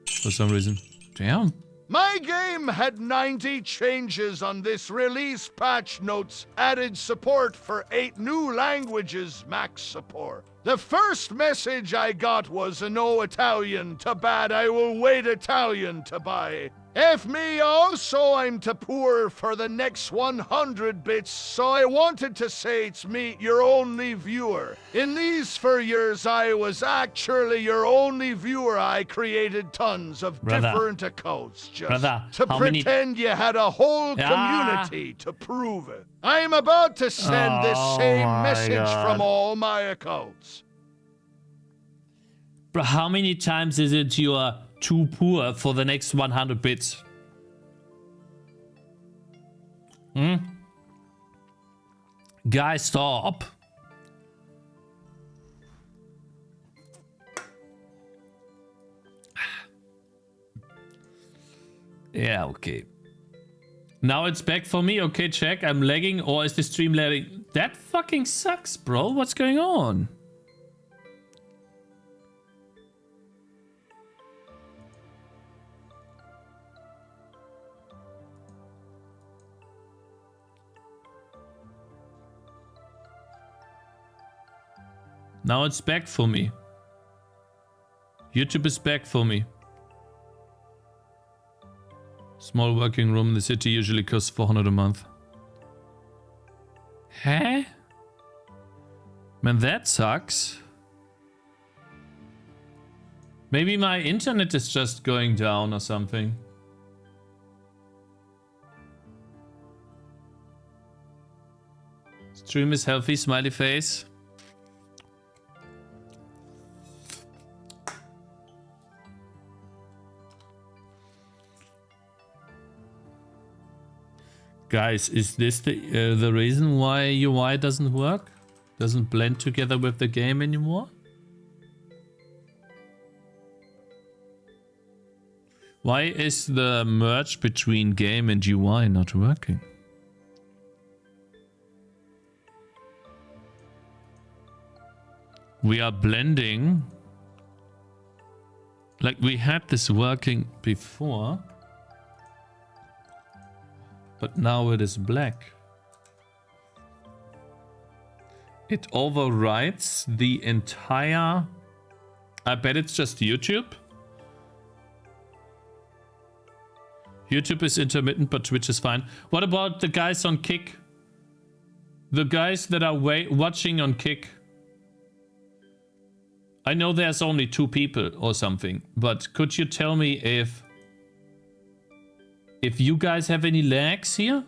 For some reason. Damn. My game had 90 changes on this release. Patch notes added support for 8 new languages, max support. The first message I got was a no Italian to bad, I will wait Italian to buy. F me also, I'm too poor for the next 100 bits, so I wanted to say it's me, your only viewer. In these 4 years, I was actually your only viewer. I created tons of different accounts just to pretend you had a whole community to prove it. I'm about to send this same message from all my accounts. Bro, how many times is it your too poor for the next 100 bits. Guys, stop. Yeah, okay. Now it's back for me. Okay, check. I'm lagging, or is the stream lagging? That fucking sucks, bro. What's going on? Now it's back for me. YouTube is back for me. Small working room in the city usually costs 400 a month. Huh? Man, that sucks. Maybe my internet is just going down or something. Stream is healthy, smiley face. Guys, is this the reason why UI doesn't work? Doesn't blend together with the game anymore? Why is the merge between game and UI not working? We are blending. Like we had this working before. But now it is black. It overwrites the entire... I bet it's just YouTube. YouTube is intermittent, but Twitch is fine. What about the guys on Kick? The guys that are watching on Kick. I know there's only 2 people or something, but could you tell me if you guys have any lags here?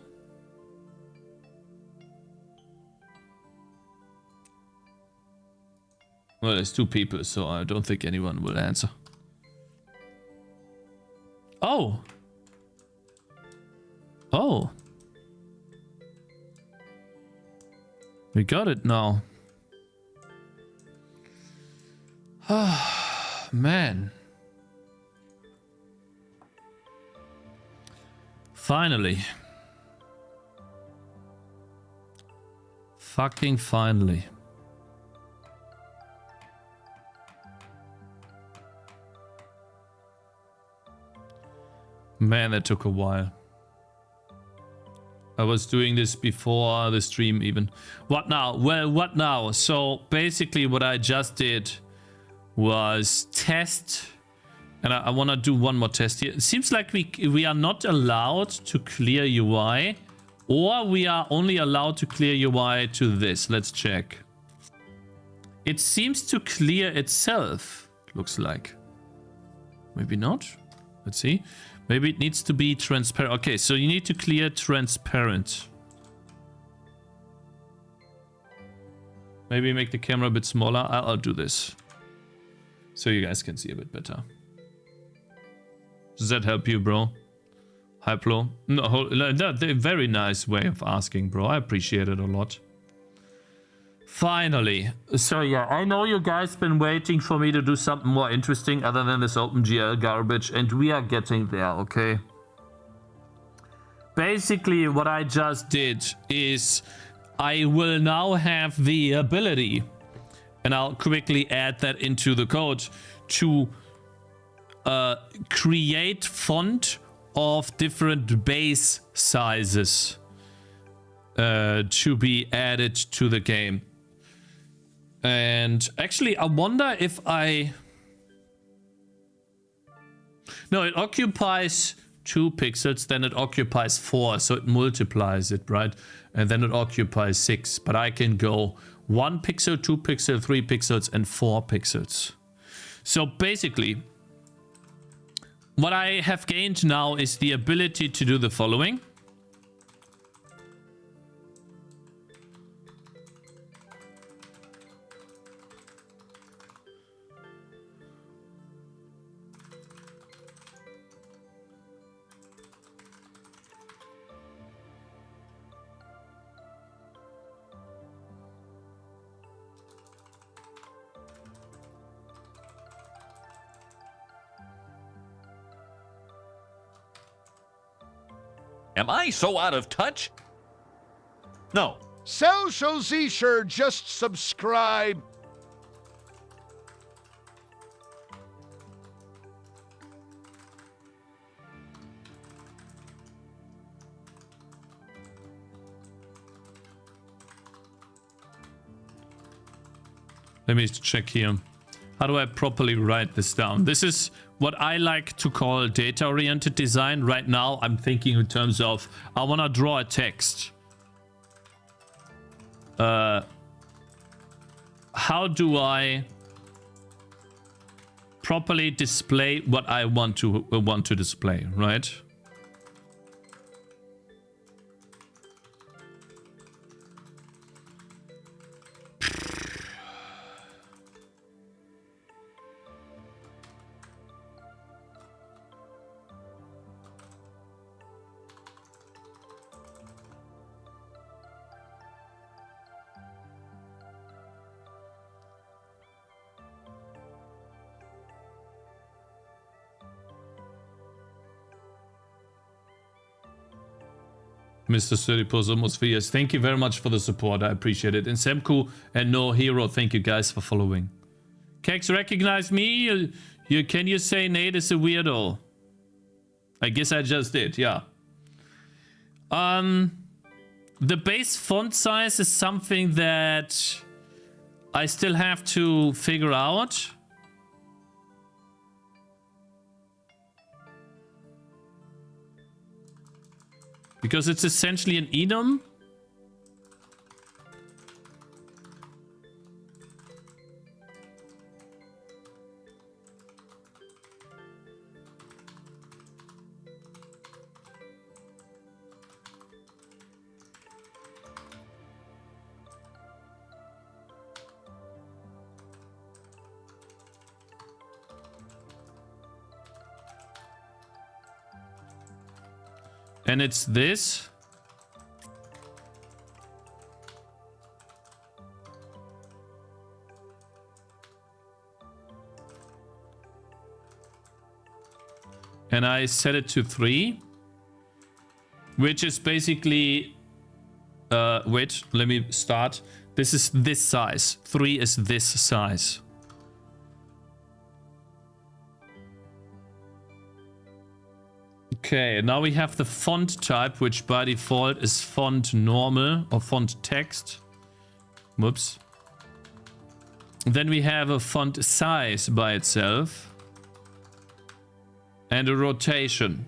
Well, there's 2 people, so I don't think anyone will answer. Oh! Oh! We got it now. Ah, man. Finally. Fucking finally. Man, that took a while. I was doing this before the stream even. What now? Well, what now? So basically what I just did was test. And I want to do one more test here. It seems like we are not allowed to clear UI. Or we are only allowed to clear UI to this. Let's check. It seems to clear itself. Looks like. Maybe not. Let's see. Maybe it needs to be transparent. Okay, so you need to clear transparent. Maybe make the camera a bit smaller. I'll do this. So you guys can see a bit better. Does that help you, bro? Hyplo? No, very nice way of asking, bro. I appreciate it a lot. Finally. So yeah, I know you guys been waiting for me to do something more interesting other than this OpenGL garbage, and we are getting there, okay? Basically, what I just did is I will now have the ability, and I'll quickly add that into the code, to create font of different base sizes to be added to the game. And actually, I wonder if I... No, it occupies 2 pixels, then it occupies 4, so it multiplies it, right? And then it occupies 6, but I can go 1 pixel, 2 pixel, 3 pixels, and 4 pixels. So basically, what I have gained now is the ability to do the following. Am I so out of touch? No. So sicher, just subscribe. Let me check here. How do I properly write this down? This is what I like to call data-oriented design. Right now, I'm thinking in terms of, I want to draw a text. How do I properly display what I want to display, right? Mr. 30 almost 3 years. Thank you very much for the support. I appreciate it. And Semku and No Hero, thank you guys for following. Kex, recognize me? Can you say Nate is a weirdo? I guess I just did, yeah. The base font size is something that I still have to figure out. Because it's essentially an enum. And it's this. And I set it to 3. Which is basically... wait, let me start. This is this size. 3 is this size. Okay, now we have the font type, which by default is font normal or font text. Whoops. Then we have a font size by itself. And a rotation.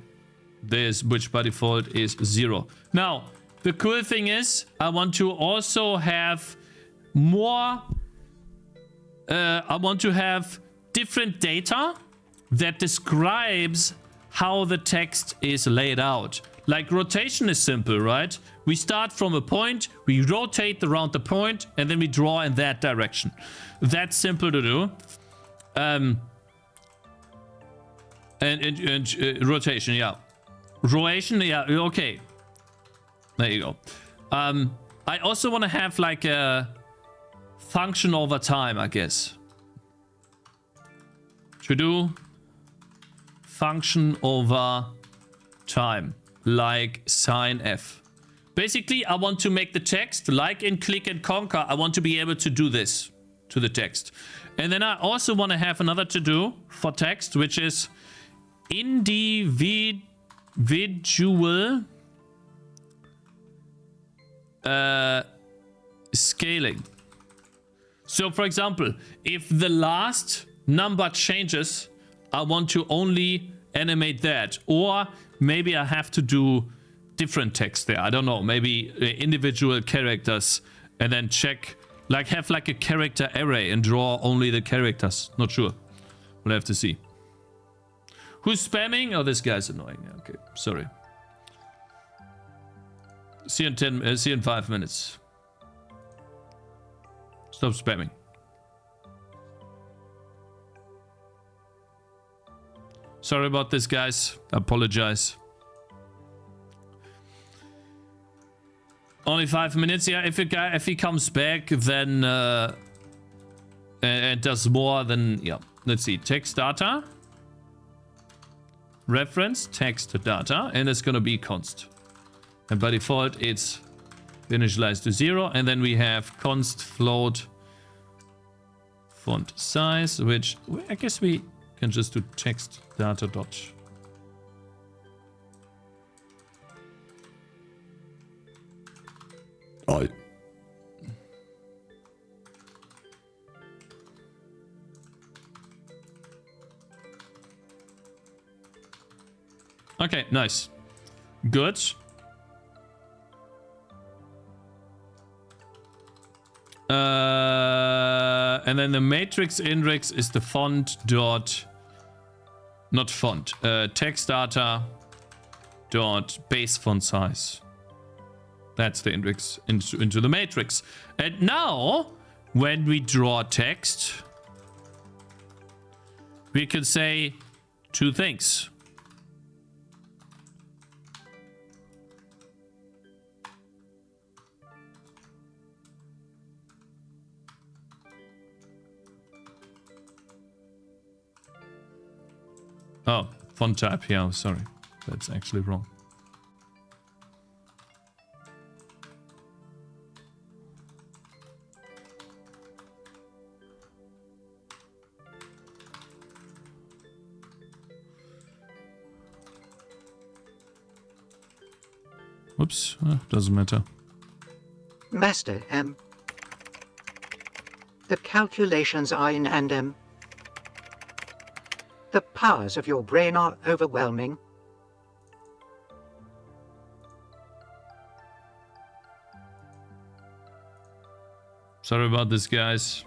This, which by default is 0. Now, the cool thing is, I want to also have more... I want to have different data that describes how the text is laid out. Like rotation is simple, right? We start from a point, we rotate around the point, and then we draw in that direction. That's simple to do. And rotation, yeah. Rotation, yeah, okay. There you go. I also want to have like a function over time, I guess. To do function over time, like sine f. Basically, I want to make the text, like in Click and Conquer, I want to be able to do this to the text. And then I also want to have another to-do for text, which is individual scaling. So, for example, if the last number changes, I want to only animate that. Or maybe I have to do different text there. I don't know. Maybe individual characters and then check, like have like a character array and draw only the characters. Not sure. We'll have to see. Who's spamming? Oh, this guy's annoying. Okay, sorry. See you in 5 minutes. Stop spamming. Sorry about this, guys. I apologize. Only 5 minutes. Yeah, if he comes back, then and does more, then yeah. Let's see. Text data. Reference text data, and it's gonna be const. And by default, it's initialized to 0. And then we have const float font size, which I guess we can just do text data dot. Oh. Okay, nice. Good. And then the matrix index is the font dot, not font, text data dot base font size. That's the index into the matrix. And now, when we draw text, we can say two things. Oh, font type. Yeah, sorry. That's actually wrong. Oops, doesn't matter. Master, the calculations are in and the powers of your brain are overwhelming. Sorry about this, guys.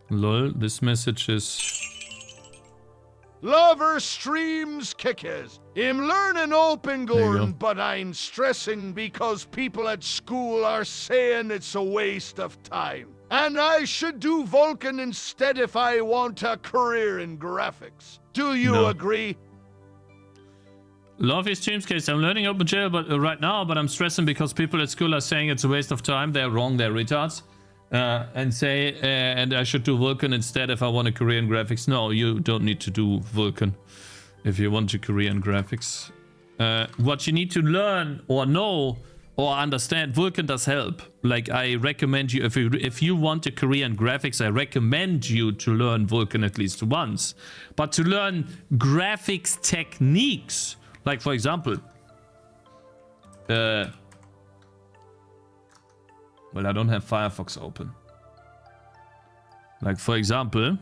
Lol, this message is... Lover streams Cakez. I'm learning OpenGL, but I'm stressing because people at school are saying it's a waste of time. And I should do Vulkan instead if I want a career in graphics. Do you agree? Love your streams, Case. I'm learning OpenGL right now, but I'm stressing because people at school are saying it's a waste of time. They're wrong, they're retards. And I should do Vulkan instead if I want a career in graphics. No, you don't need to do Vulkan if you want a career in graphics. What you need to learn or know or understand, Vulkan does help. Like, I recommend you, if you want a career in graphics, I recommend you to learn Vulkan at least once. But to learn graphics techniques, like for example, well, I don't have Firefox open. Like for example,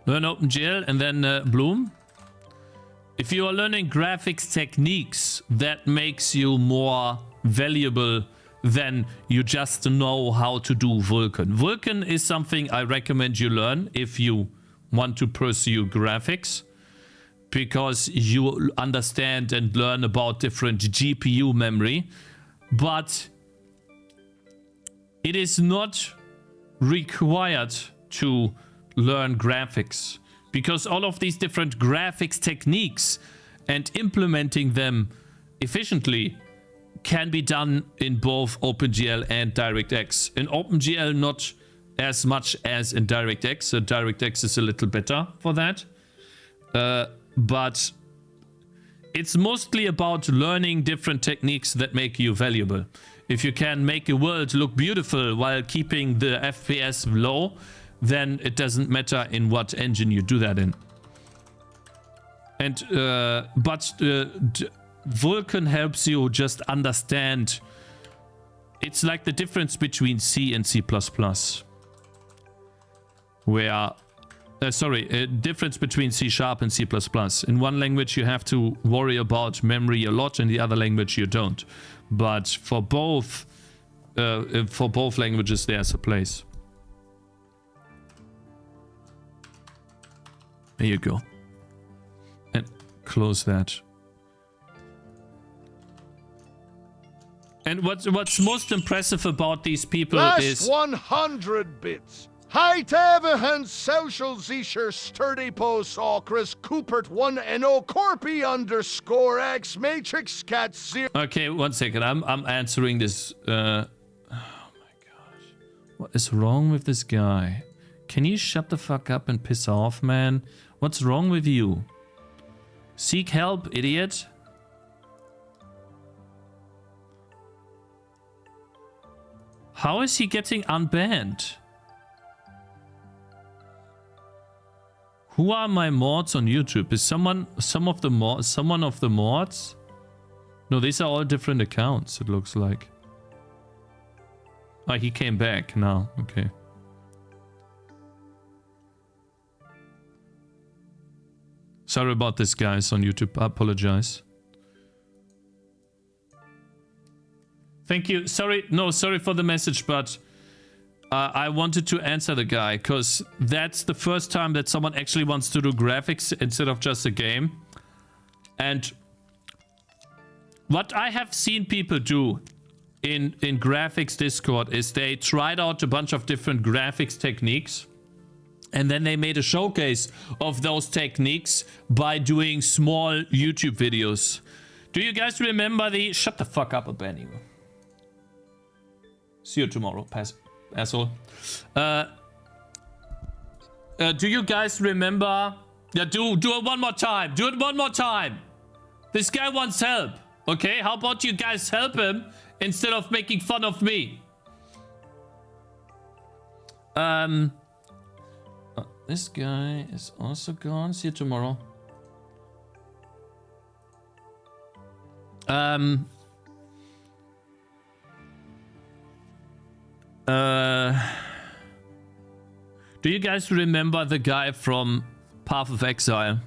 learn OpenGL and then Bloom. If you are learning graphics techniques, that makes you more valuable than you just know how to do Vulkan. Vulkan is something I recommend you learn if you want to pursue graphics, because you understand and learn about different GPU memory, but it is not required to learn graphics, because all of these different graphics techniques and implementing them efficiently can be done in both OpenGL and DirectX. In OpenGL, not as much as in DirectX. So DirectX is a little better for that. But it's mostly about learning different techniques that make you valuable. If you can make a world look beautiful while keeping the FPS low, then it doesn't matter in what engine you do that in. And Vulkan helps you just understand. It's like the difference between C and C++, where difference between C# and C++. In one language you have to worry about memory a lot, in the other language you don't. But for both languages there's a place. There you go. And close that. And what's most impressive about these people is... Last 100 bits. Heitevehen social sicher sturdy posts Chris Coopert 1 NO Corpy _X Matrix Cat 0. Okay, one second. I'm answering this. Oh my gosh. What is wrong with this guy? Can you shut the fuck up and piss off, man? What's wrong with you? Seek help, idiot. How is he getting unbanned? Who are my mods on YouTube? Is someone of the mods? No, these are all different accounts, it looks like. Ah, he came back now. Okay. Sorry about this, guys, on YouTube. I apologize. Thank you. Sorry for the message, but I wanted to answer the guy because that's the first time that someone actually wants to do graphics instead of just a game. And what I have seen people do in graphics Discord is they tried out a bunch of different graphics techniques. And then they made a showcase of those techniques by doing small YouTube videos. Do you guys remember the... Shut the fuck up, Benny. See you tomorrow, asshole. Do you guys remember... Yeah, do it one more time. Do it one more time. This guy wants help. Okay, how about you guys help him instead of making fun of me? This guy is also gone. See you tomorrow. Do you guys remember the guy from Path of Exile?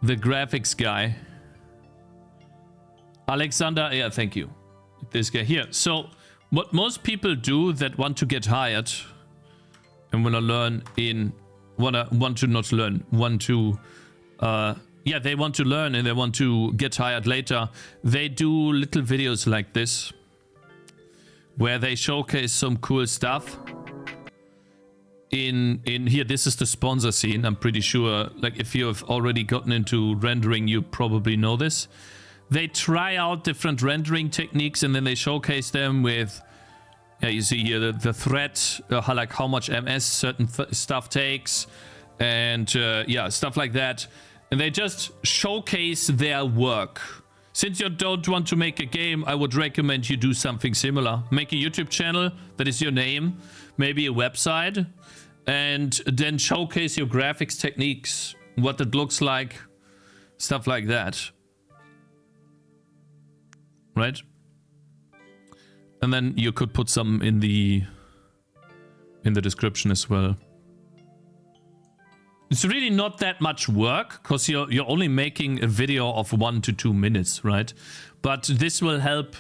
The graphics guy. Alexander, yeah, thank you. This guy here. So, what most people do that want to get hired and want to learn in... want to not learn, want to... yeah, they want to learn and they want to get hired later. They do little videos like this, where they showcase some cool stuff. In here, this is the sponsor scene. I'm pretty sure, like, if you have already gotten into rendering, you probably know this. They try out different rendering techniques and then they showcase them with, yeah, you see here the thread, like how much MS certain stuff takes, and yeah, stuff like that. And they just showcase their work. Since you don't want to make a game, I would recommend you do something similar. Make a YouTube channel that is your name, maybe a website, and then showcase your graphics techniques, what it looks like, stuff like that. Right? And then you could put some in the description as well. It's really not that much work because you're only making a video of 1 to 2 minutes, right? But this will help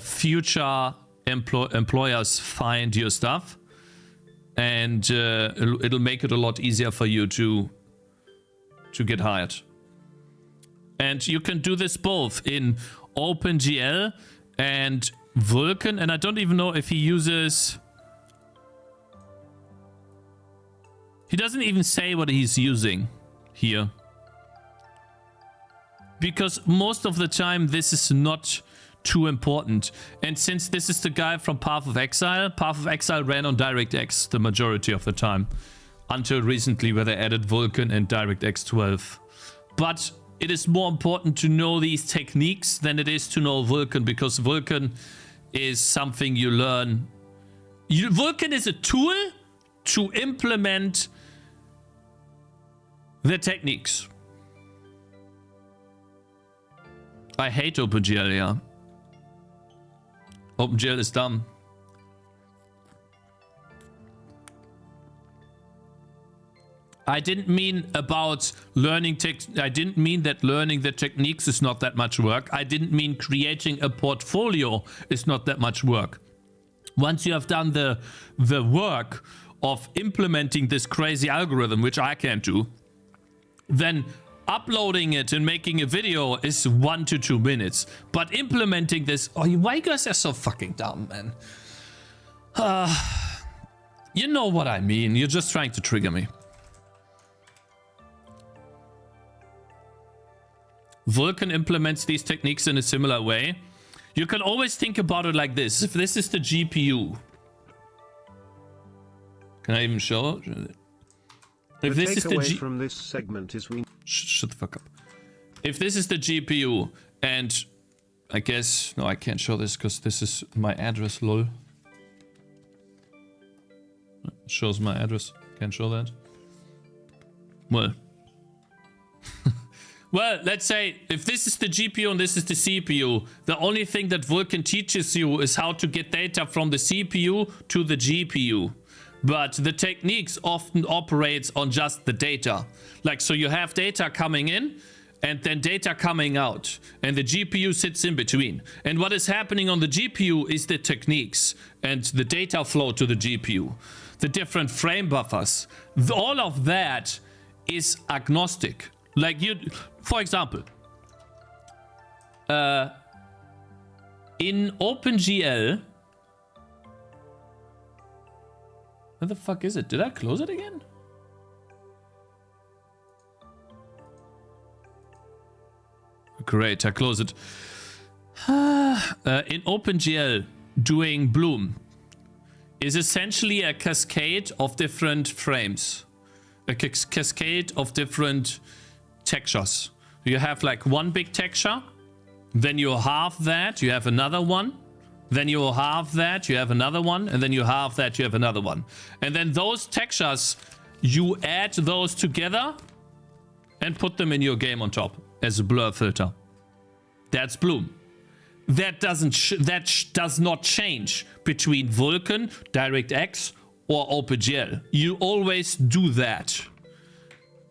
future employers find your stuff, and it'll make it a lot easier for you to get hired. And you can do this both in OpenGL and Vulkan, and I don't even know if he uses... He doesn't even say what he's using here. Because most of the time this is not too important. And since this is the guy from Path of Exile ran on DirectX the majority of the time. Until recently where they added Vulkan and DirectX 12. But it is more important to know these techniques than it is to know Vulkan, because Vulkan is something you learn. Vulkan is a tool to implement the techniques. I hate OpenGL, yeah. OpenGL is dumb. I didn't mean about learning I didn't mean that learning the techniques is not that much work. I didn't mean creating a portfolio is not that much work. Once you have done the work of implementing this crazy algorithm, which I can't do, then uploading it and making a video is 1 to 2 minutes. But implementing this... Oh, why you guys are so fucking dumb, man? You know what I mean. You're just trying to trigger me. Vulkan implements these techniques in a similar way. You can always think about it like this. If this is the GPU. Can I even show? If the this is the takeaway from this segment is we shut the fuck up. If this is the GPU, and I guess no, I can't show this because this is my address. Lol. It shows my address. Can't show that. Well. Well, let's say if this is the GPU and this is the CPU, the only thing that Vulkan teaches you is how to get data from the CPU to the GPU. But the techniques often operates on just the data. Like, so you have data coming in and then data coming out. And the GPU sits in between. And what is happening on the GPU is the techniques and the data flow to the GPU. The different frame buffers. All of that is agnostic. Like you, for example, in OpenGL, where the fuck is it? Did I close it again? Great, I close it. In OpenGL, doing Bloom is essentially a cascade of different frames. A cascade of different textures. You have like one big texture, then you halve that, you have another one, then you halve that, you have another one, and then you halve that, you have another one. And then those textures, you add those together and put them in your game on top as a blur filter. That's Bloom. That does not change between Vulkan, DirectX, or OpenGL. You always do that.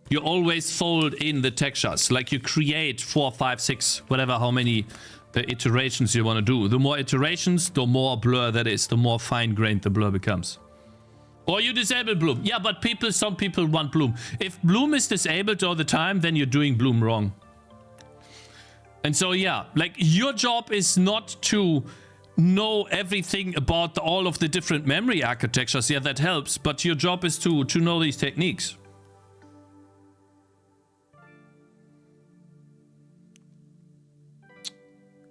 You always fold in the textures. Like you create 4, 5, 6, whatever, how many iterations you want to do. The more iterations, the more blur that is. The more fine-grained the blur becomes. Or you disable Bloom. Yeah, but some people want Bloom. If Bloom is disabled all the time, then you're doing Bloom wrong. And so, yeah, like your job is not to know everything about all of the different memory architectures. Yeah, that helps. But your job is to know these techniques.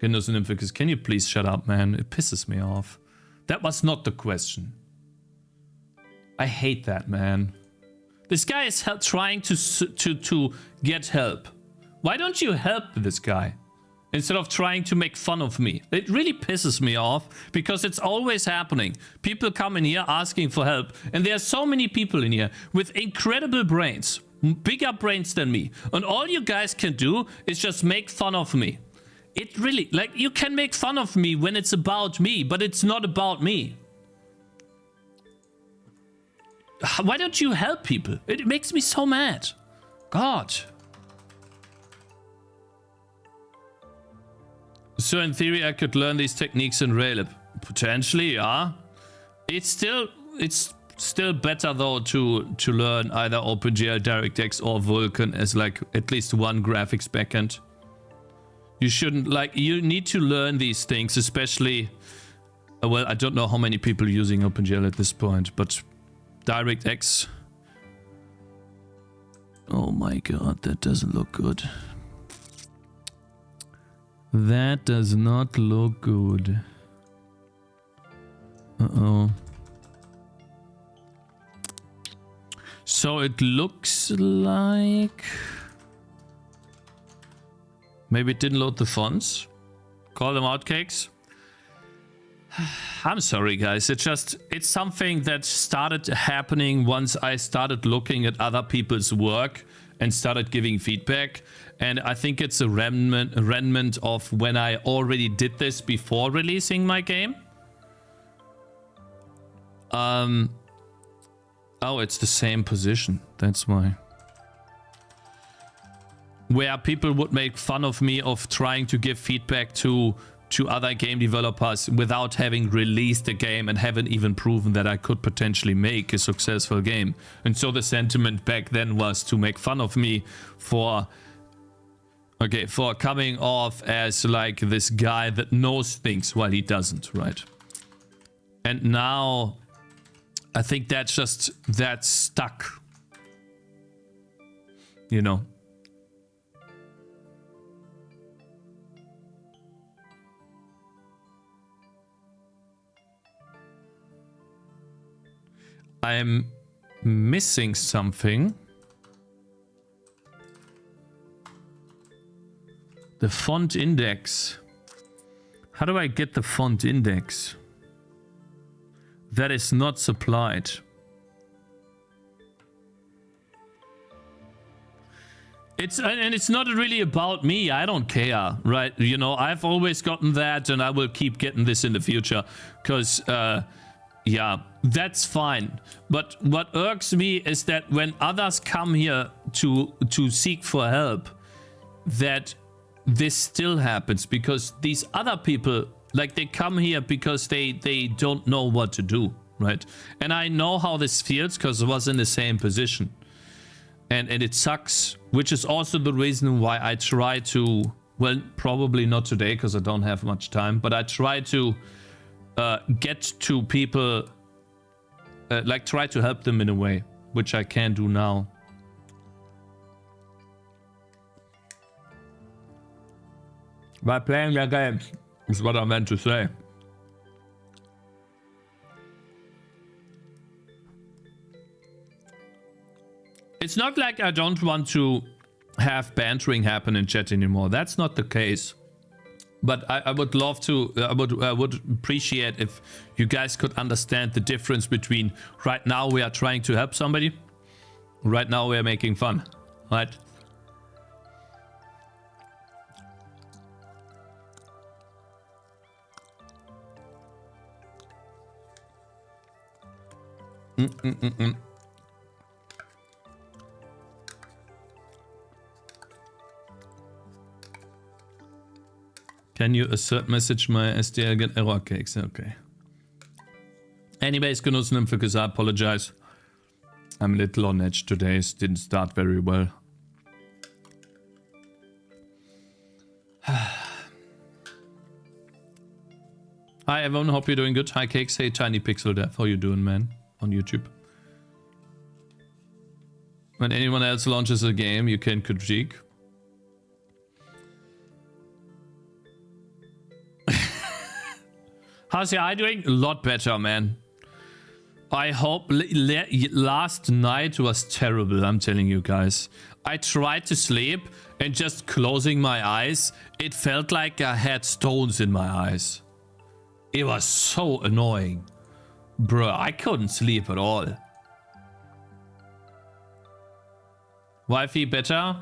Windows and Infocus, can you please shut up, man? It pisses me off. That was not the question. I hate that, man. This guy is trying to get help. Why don't you help this guy? Instead of trying to make fun of me. It really pisses me off because it's always happening. People come in here asking for help. And there are so many people in here with incredible brains. Bigger brains than me. And all you guys can do is just make fun of me. It really, like, you can make fun of me when it's about me, but it's not about me. Why don't you help people? It makes me so mad. God. So in theory, I could learn these techniques in Railib. Potentially, yeah. It's still better though to learn either OpenGL, DirectX, or Vulkan as like at least one graphics backend. You shouldn't, like, you need to learn these things, especially, well, I don't know how many people are using OpenGL at this point, but DirectX. Oh my god, that doesn't look good. That does not look good. Uh-oh. So it looks like... Maybe it didn't load the fonts. Call them out, Cakez. I'm sorry, guys. It's something that started happening once I started looking at other people's work and started giving feedback. And I think it's a remnant of when I already did this before releasing my game. Oh, it's the same position. That's why. Where people would make fun of me of trying to give feedback to other game developers without having released the game and haven't even proven that I could potentially make a successful game. And so the sentiment back then was to make fun of me for coming off as like this guy that knows things while he doesn't, right? And now I think that's stuck. You know? I'm missing something. The font index. How do I get the font index? That is not supplied. It's not really about me. I don't care, right? You know, I've always gotten that, and I will keep getting this in the future, because yeah, that's fine. But what irks me is that when others come here to seek for help, that this still happens, because these other people, like, they come here because they don't know what to do, right? And I know how this feels, because I was in the same position. And it sucks, which is also the reason why I try to, well, probably not today because I don't have much time, but I try to get to people, like try to help them in a way, which I can do now. By playing their games, is what I meant to say. It's not like I don't want to have bantering happen in chat anymore. That's not the case. But I would love to, I would appreciate if you guys could understand the difference between right now we are trying to help somebody, right now we are making fun, right? Can you assert message my SDL get error cakes? Okay. Anyways, Genossen, because I apologize. I'm a little on edge today. It didn't start very well. Hi everyone, hope you're doing good. Hi Cakez, hey Tiny Pixel Dev, how you doing, man? On YouTube. When anyone else launches a game, you can critique. How's your eye doing? A lot better, man. I hope. Last night was terrible, I'm telling you guys. I tried to sleep and just closing my eyes, it felt like I had stones in my eyes. It was so annoying. Bruh, I couldn't sleep at all. Wifey better?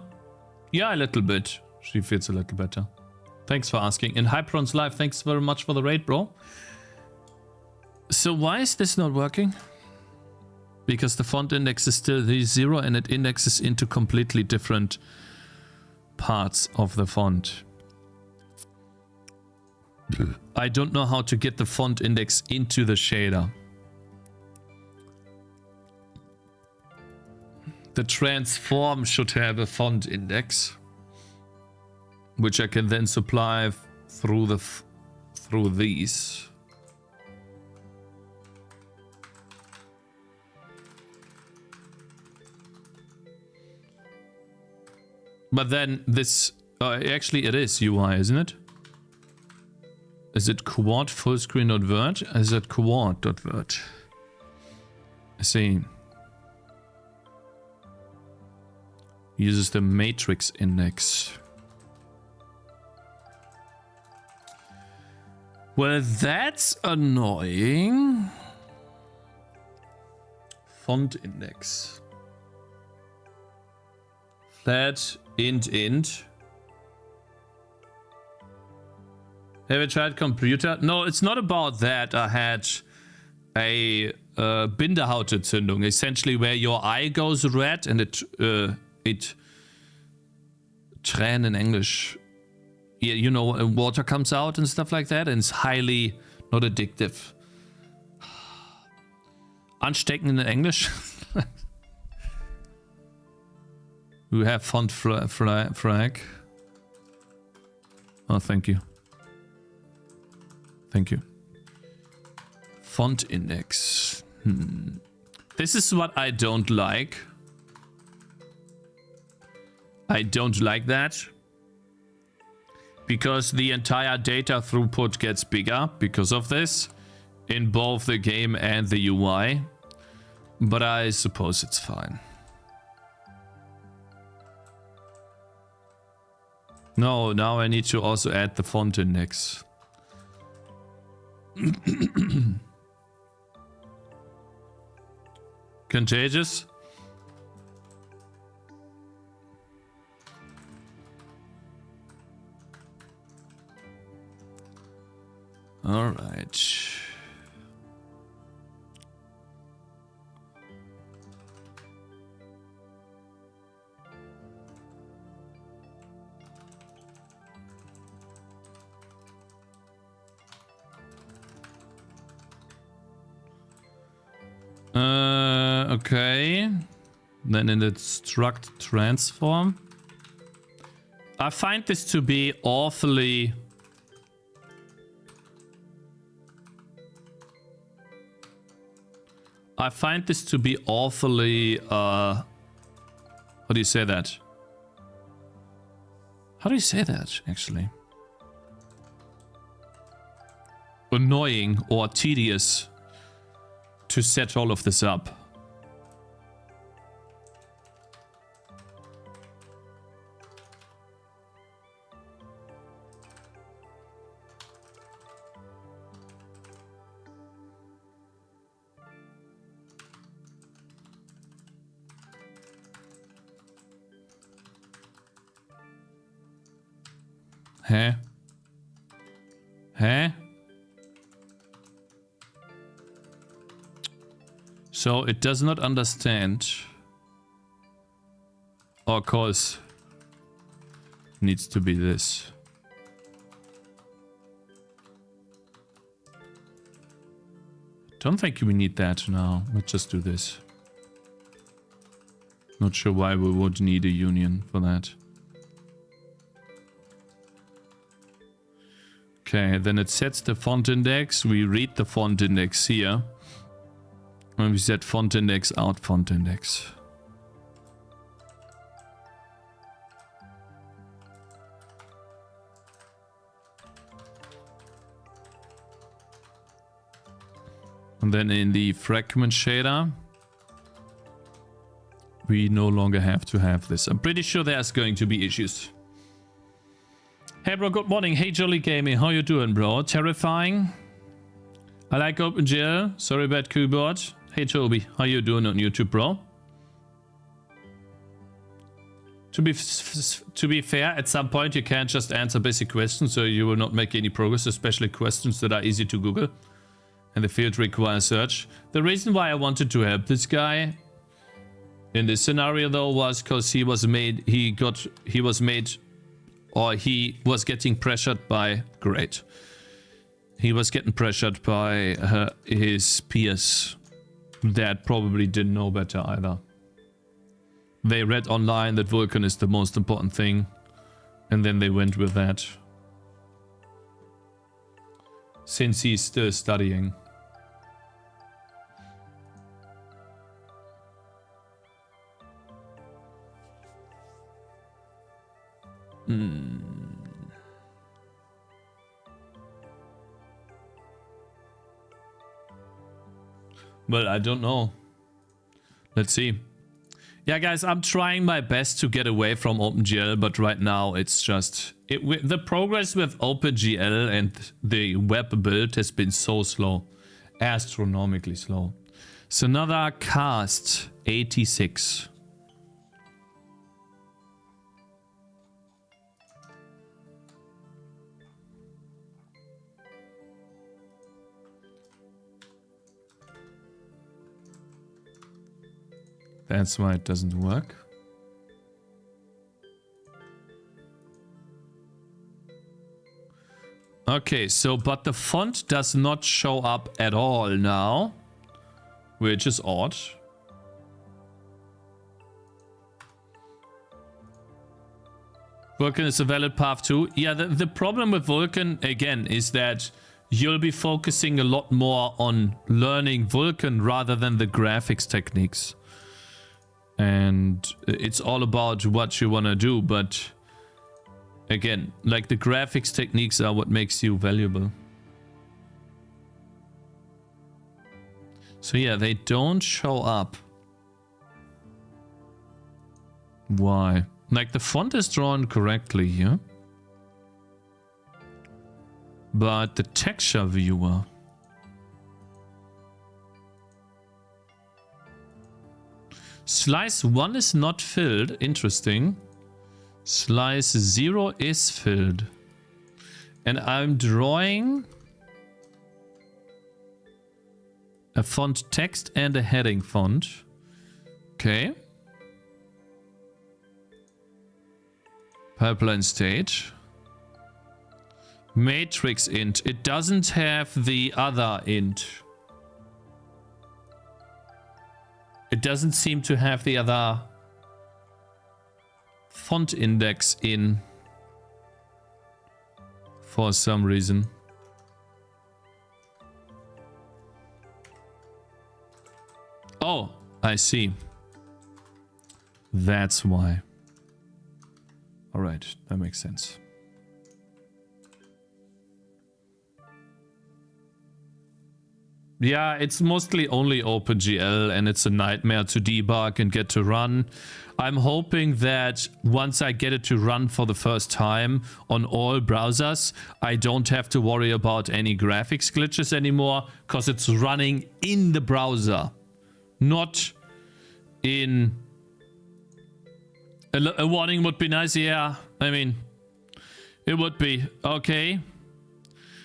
Yeah, a little bit. She feels a little better. Thanks for asking. And Hyperon's live, thanks very much for the raid, bro. So why is this not working? Because the font index is still the 0 and it indexes into completely different parts of the font. I don't know how to get the font index into the shader. The transform should have a font index, which I can then supply through these. But then this, actually it is UI, isn't it? Is it quad full screen.vert? Is it quad.vert? I see. Uses the matrix index. Well, that's annoying. Font index. Flat int. Have you tried computer? No, it's not about that. I had a Binderhautentzündung, essentially where your eye goes red and it Tränen in English. Yeah, you know, water comes out and stuff like that, and it's highly not addictive. Ansteckend in English. We have font frag. Oh, thank you. Thank you. Font index. This is what I don't like. I don't like that. Because the entire data throughput gets bigger because of this. In both the game and the UI. But I suppose it's fine. No, now I need to also add the font index. Contagious? All right. Okay. Then in the struct transform. I find this to be awfully... how do you say that? How do you say that, actually? Annoying or tedious to set all of this up. Huh? Huh? So it does not understand. Of course, needs to be this. Don't think we need that now. Let's just do this. Not sure why we would need a union for that. Okay, then it sets the font index. We read the font index here. And we set font index out font index. And then in the fragment shader, we no longer have to have this. I'm pretty sure there's going to be issues. Hey bro, good morning. Hey Jolly Gaming, how you doing bro? Terrifying. I like OpenGL. Sorry about keyboard. Hey Toby, how you doing on YouTube bro? To be fair, at some point you can't just answer basic questions, so you will not make any progress, especially questions that are easy to Google. And the field requires search. The reason why I wanted to help this guy in this scenario though was because he was getting pressured by... Great. He was getting pressured by his peers that probably didn't know better either. They read online that Vulkan is the most important thing, and then they went with that. Since he's still studying. Well, I don't know. Let's see. Yeah, guys, I'm trying my best to get away from OpenGL, but right now it's just... the progress with OpenGL and the web build has been so slow. Astronomically slow. So another cast 86. That's why it doesn't work. Okay, so but the font does not show up at all now, which is odd. Vulkan is a valid path too. Yeah, the problem with Vulkan, again, is that you'll be focusing a lot more on learning Vulkan rather than the graphics techniques. And it's all about what you want to do, but again, like the graphics techniques are what makes you valuable. So yeah, they don't show up. Why? Like the font is drawn correctly here. But the texture viewer. Slice 1 is not filled. Interesting. Slice 0 is filled. And I'm drawing a font text and a heading font. Okay. Pipeline stage. Matrix int. It doesn't have the other int. It doesn't seem to have the other font index in for some reason. Oh, I see. That's why. All right, that makes sense. Yeah, it's mostly only OpenGL and it's a nightmare to debug and get to run. I'm hoping that once I get it to run for the first time on all browsers, I don't have to worry about any graphics glitches anymore because it's running in the browser, not in... A warning would be nice, yeah. I mean, it would be. Okay.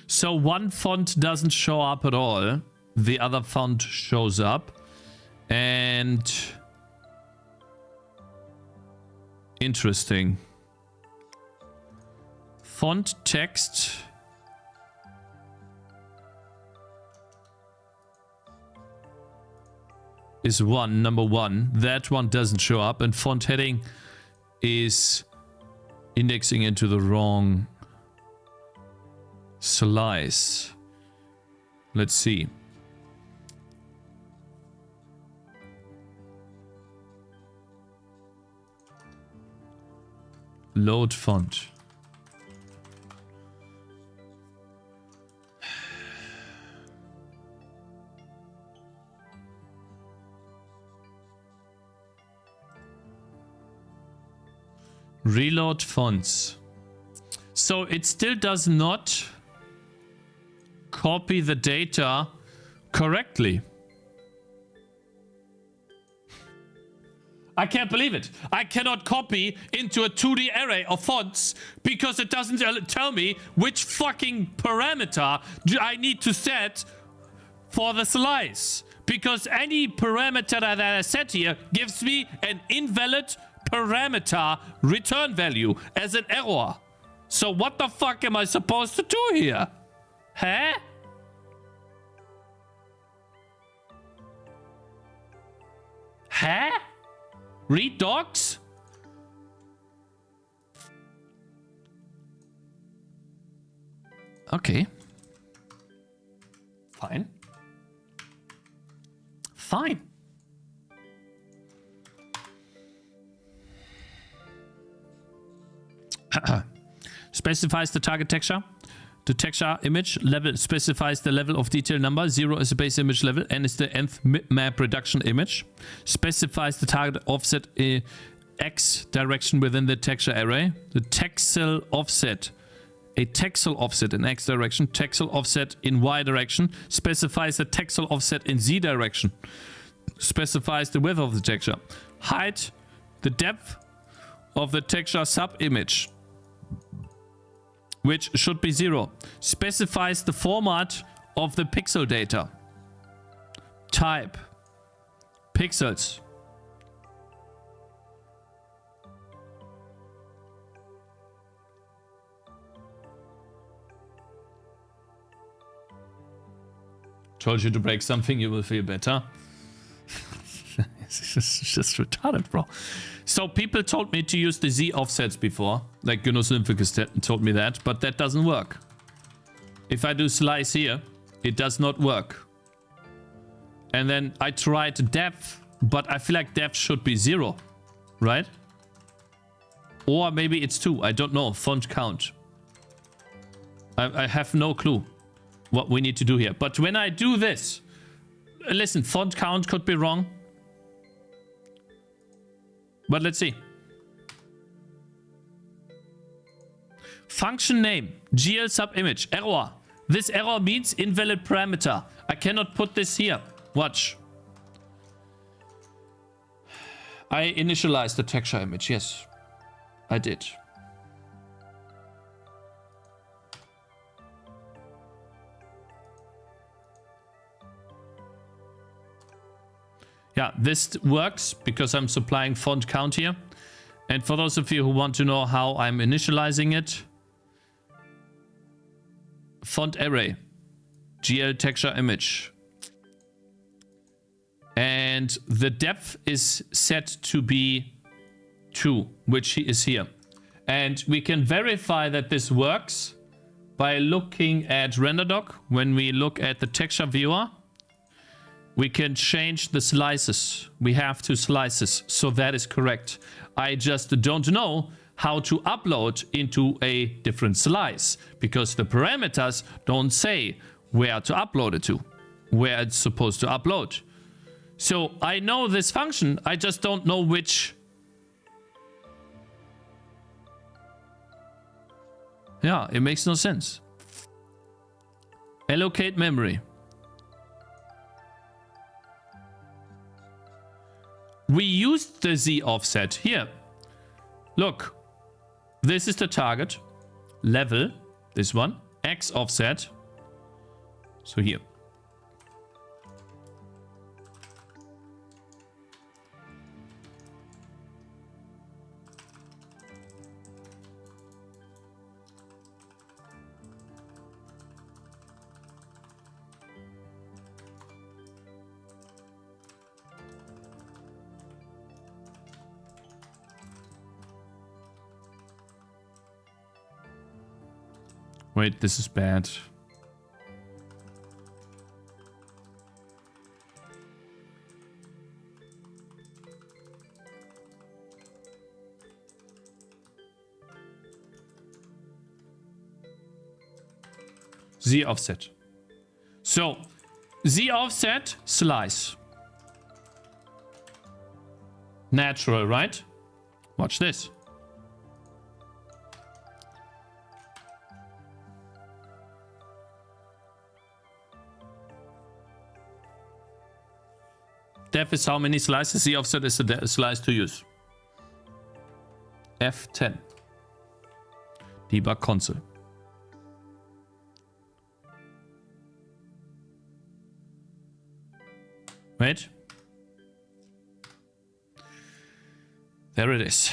So one font doesn't show up at all. The other font shows up. And... interesting. Font text... is number one. That one doesn't show up. And font heading is indexing into the wrong slice. Let's see. Load font. Reload fonts. So it still does not copy the data correctly. I can't believe it. I cannot copy into a 2D array of fonts because it doesn't tell me which fucking parameter do I need to set for the slice. Because any parameter that I set here gives me an invalid parameter return value as an error. So what the fuck am I supposed to do here? Huh? Huh? Read docs? Okay. Fine. Fine. Specifies the target texture. The texture image level specifies the level of detail number. 0 is the base image level. N is the nth map reduction image. Specifies the target offset X direction within the texture array. The texel offset. A texel offset in X direction. Texel offset in Y direction. Specifies the texel offset in Z direction. Specifies the width of the texture. Height. The depth of the texture sub-image, which should be 0. Specifies the format of the pixel data. Type. Pixels. Told you to break something, you will feel better. It's just retarded, bro. So people told me to use the Z offsets before. Like Gynosymphigus told me that, but that doesn't work. If I do slice here, it does not work. And then I tried depth, but I feel like depth should be 0, right? Or maybe it's 2, I don't know. Font count. I have no clue what we need to do here. But when I do this, listen, font count could be wrong. But let's see. Function name, GL sub image, error. This error means invalid parameter. I cannot put this here. Watch. I initialized the texture image. Yes, I did. Yeah, this works because I'm supplying font count here. And for those of you who want to know how I'm initializing it, font array, GL texture image. And the depth is set to be 2, which is here. And we can verify that this works by looking at RenderDoc. When we look at the texture viewer, we can change the slices. We have 2 slices, so that is correct. I just don't know how to upload into a different slice because the parameters don't say where to upload it to, where it's supposed to upload. So I know this function, I just don't know which. Yeah, it makes no sense. Allocate memory. We used the Z offset here. Look, this is the target. Level, this one. X offset. So here. Wait, this is bad. Z offset. So, Z offset, slice. Natural, right? Watch this. Def is how many slices, Z offset is the slice to use. F10. Debug console. Wait. There it is.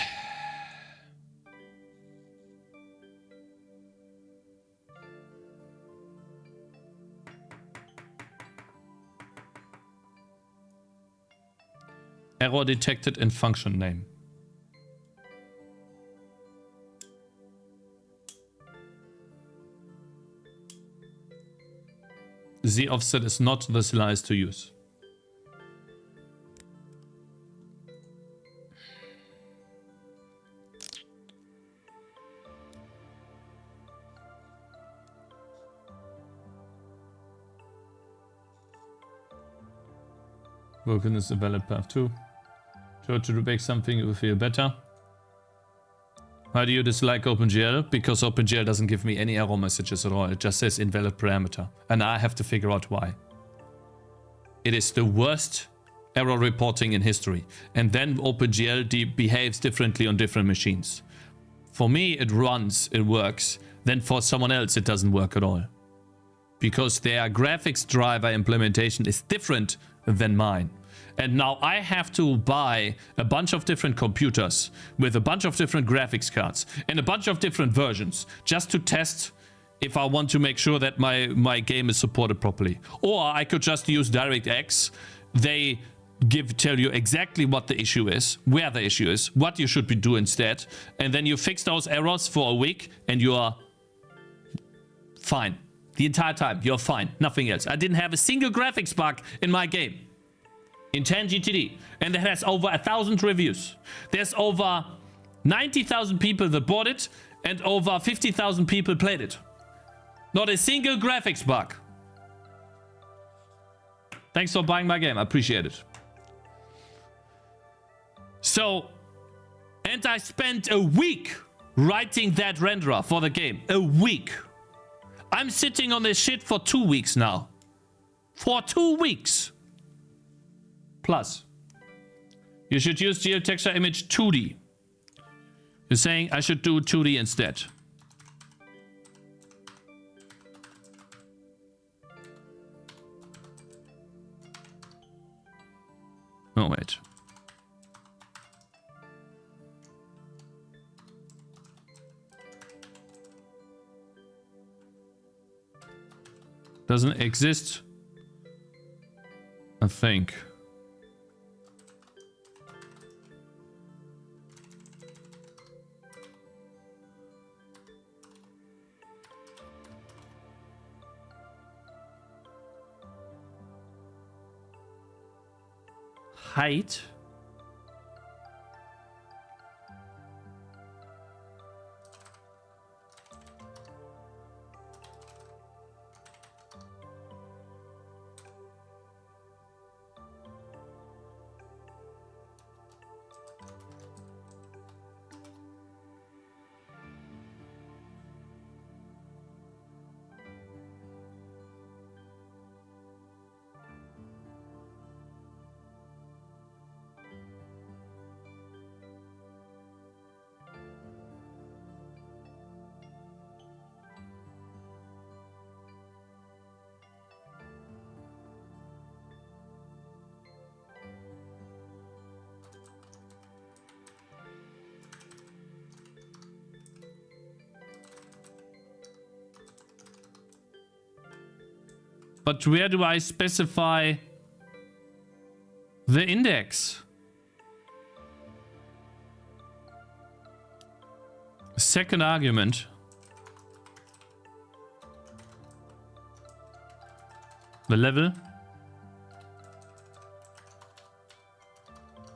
Error detected in function name. Z offset is not the slice to use. Broken is a valid path too. Try to make something you will feel better. Why do you dislike OpenGL? Because OpenGL doesn't give me any error messages at all. It just says invalid parameter. And I have to figure out why. It is the worst error reporting in history. And then OpenGL behaves differently on different machines. For me, it runs, it works. Then for someone else, it doesn't work at all. Because their graphics driver implementation is different than mine. And now I have to buy a bunch of different computers with a bunch of different graphics cards and a bunch of different versions just to test if I want to make sure that my game is supported properly. Or I could just use DirectX. They tell you exactly what the issue is, where the issue is, what you should be doing instead. And then you fix those errors for a week and you are fine. The entire time, you're fine. Nothing else. I didn't have a single graphics bug in my game. In Tangy TD. And it has over 1,000 reviews. There's over 90,000 people that bought it and over 50,000 people played it. Not a single graphics bug. Thanks for buying my game. I appreciate it. So, and I spent a week writing that renderer for the game. A week. I'm sitting on this shit for 2 weeks now. For 2 weeks. Plus, you should use geotexture image 2D. You're saying I should do 2D instead. Oh, wait. Doesn't exist, I think. Height. But where do I specify the index? Second argument. The level.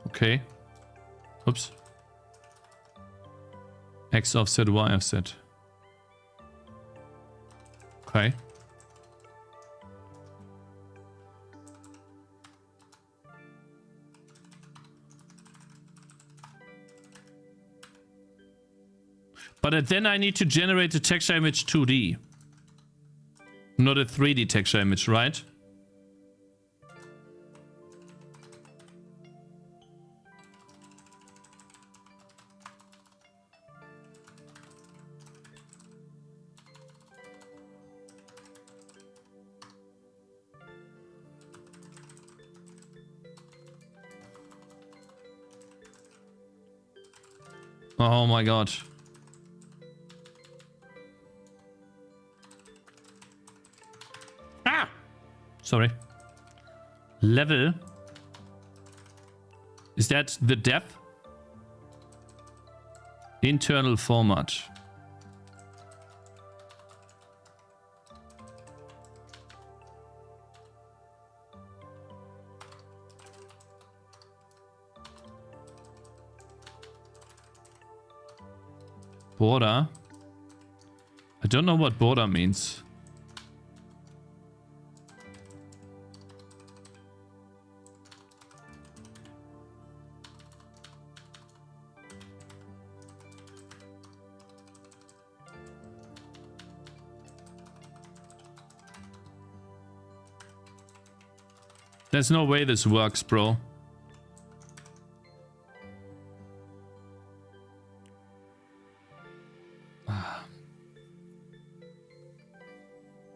Okay. Oops. X offset, Y offset. Okay. But then I need to generate a texture image 2D. Not a 3D texture image, right? Oh my god. Sorry. Level. Is that the depth? Internal format. Border. I don't know what border means. There's no way this works, bro.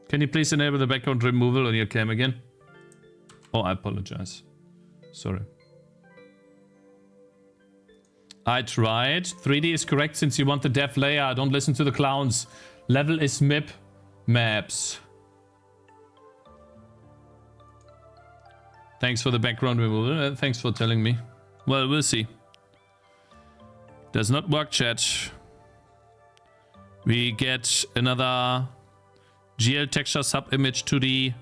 Can you please enable the background removal on your cam again? Oh, I apologize. Sorry. I tried. 3D is correct since you want the dev layer. Don't listen to the clowns. Level is MIP maps. Thanks for the background removal. Thanks for telling me. Well, we'll see. Does not work, chat. We get another GL texture sub image to the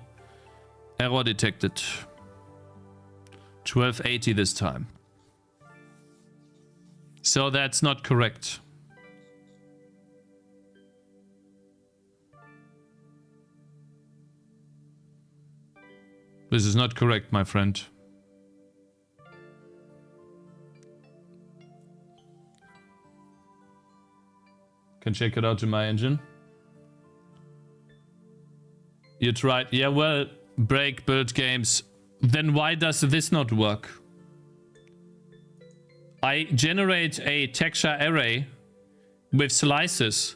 error detected. 1280 this time. So that's not correct. This is not correct, my friend. Can check it out in my engine. You tried. Yeah, well, break build games. Then why does this not work? I generate a texture array with slices,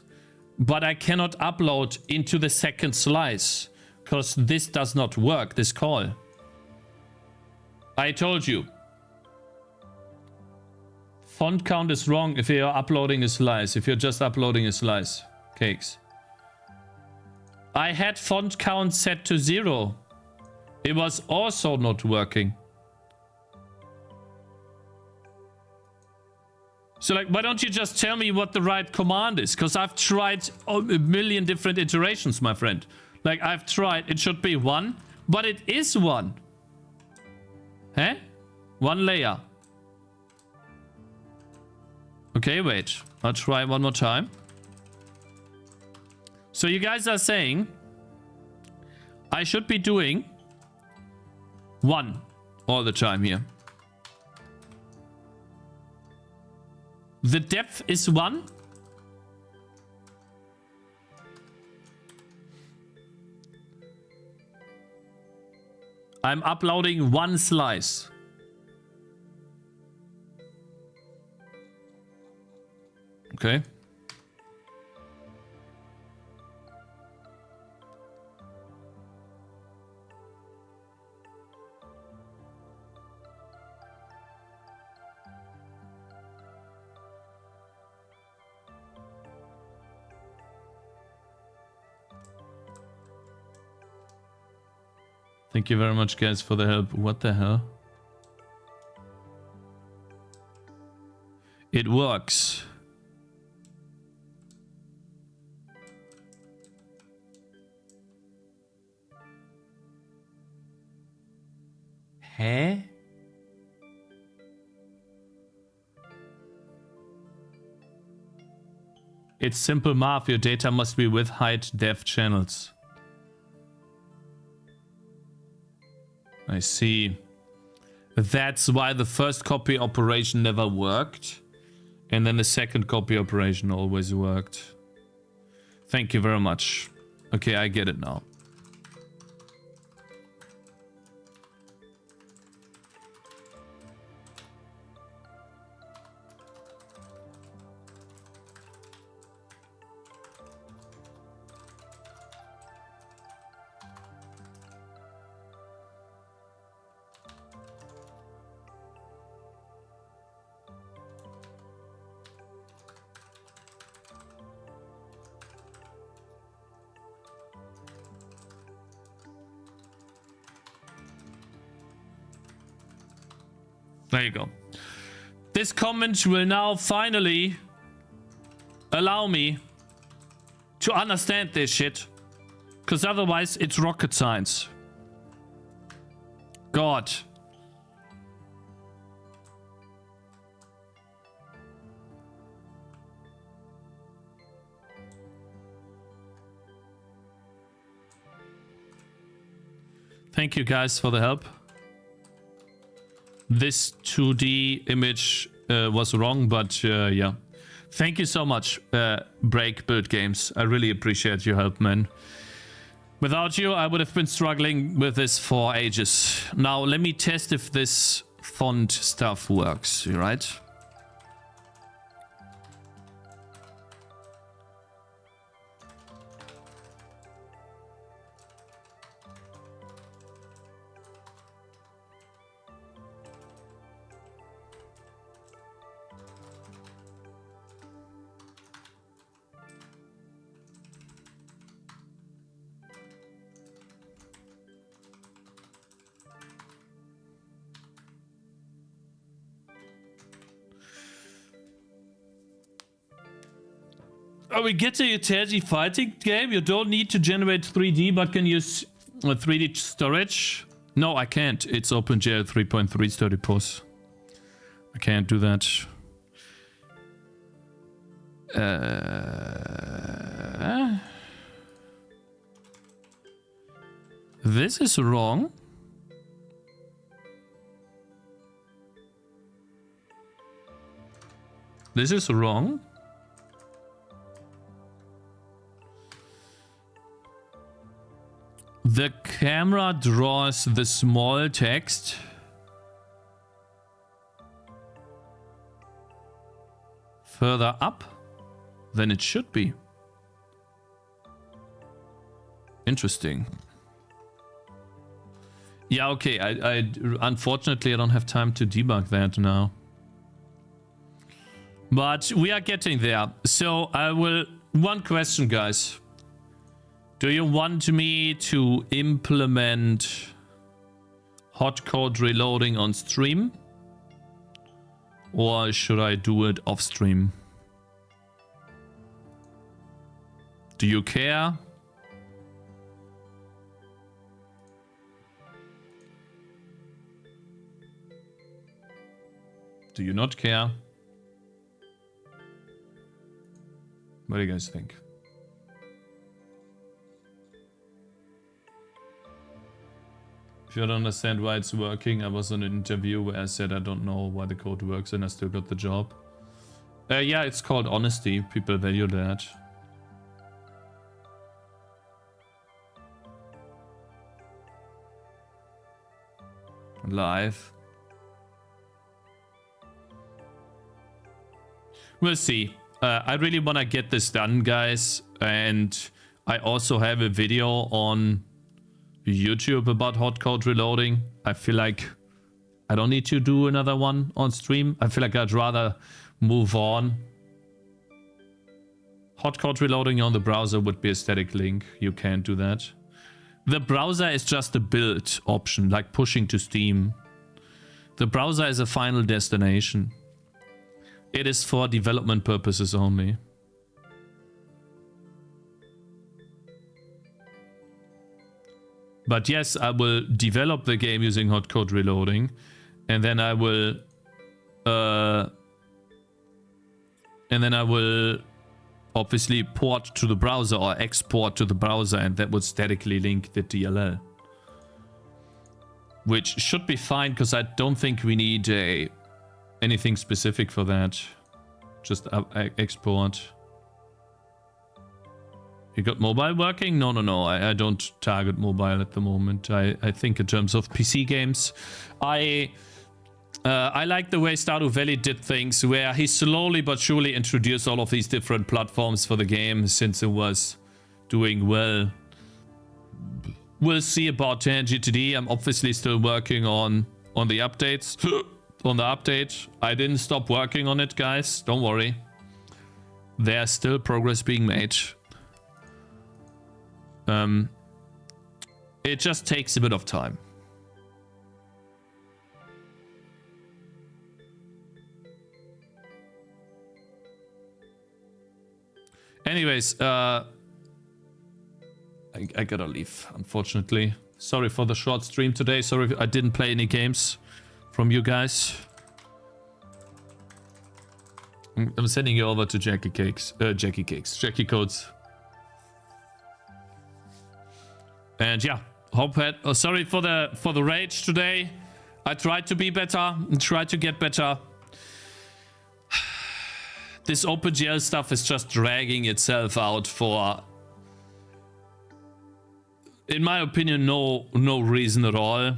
but I cannot upload into the second slice because this does not work, this call. I told you. Font count is wrong if you're uploading a slice, if you're just uploading a slice. Cakes. I had font count set to 0. It was also not working. So like, why don't you just tell me what the right command is? Because I've tried a million different iterations, my friend. Like, I've tried, it should be 1, but it is 1. Huh? 1 layer. Okay, wait. I'll try one more time. So you guys are saying I should be doing 1 all the time here. The depth is 1. I'm uploading 1 slice. Okay. Thank you very much, guys, for the help. What the hell? It works. Huh? It's simple math. Your data must be with height def channels. I see. That's why the first copy operation never worked. And then the second copy operation always worked. Thank you very much. Okay, I get it now. There you go. This comment will now finally allow me to understand this shit. Because otherwise it's rocket science. God. Thank you guys for the help. This 2D image was wrong, but yeah. Thank you so much, Break Build Games. I really appreciate your help, man. Without you, I would have been struggling with this for ages. Now, let me test if this font stuff works, right? Are we getting a Tangy fighting game? You don't need to generate 3D, but can use 3D storage? No, I can't. It's OpenGL 3.3 sturdy pos. I can't do that. This is wrong. This is wrong. The camera draws the small text further up than it should be. Interesting. Yeah, okay. I unfortunately I don't have time to debug that now. But we are getting there. So I will... One question, guys. Do you want me to implement hot code reloading on stream? Or should I do it off stream? Do you care? Do you not care? What do you guys think? If you don't understand why it's working, I was on an interview where I said I don't know why the code works and I still got the job. Yeah, it's called honesty. People value that. Live. We'll see. I really want to get this done, guys. And I also have a video on YouTube about hot code reloading. I feel like I don't need to do another one on stream. I feel like I'd rather move on. Hot code reloading on the browser would be a static link. You can't do that. The browser is just a build option, like pushing to Steam. The browser is a final destination. It is for development purposes only. But yes, I will develop the game using hot code reloading, and then I will obviously port to the browser or export to the browser, and that would statically link the DLL. Which should be fine, because I don't think we need anything specific for that. Just export. You got mobile working? No. I don't target mobile at the moment. I think in terms of PC games, I like the way Stardew Valley did things, where he slowly but surely introduced all of these different platforms for the game since it was doing well. We'll see about Tangy today. I'm obviously still working on the updates. On the update, I didn't stop working on it, guys. Don't worry. There's still progress being made. It just takes a bit of time. Anyways, I gotta leave, unfortunately. Sorry for the short stream today. Sorry if I didn't play any games from you guys. I'm sending you over to Jackie Codes. And yeah, sorry for the rage today. I tried to be better and tried to get better. This OpenGL stuff is just dragging itself out for, in my opinion, no reason at all.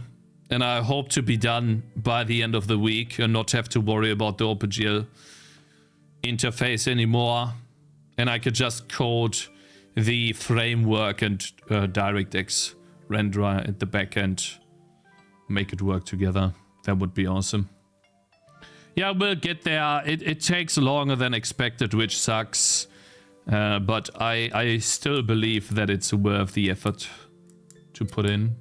And I hope to be done by the end of the week and not have to worry about the OpenGL interface anymore. And I could just code the framework and DirectX renderer at the back end. Make it work together. That would be awesome. Yeah, we'll get there. It takes longer than expected, which sucks. But I still believe that it's worth the effort to put in.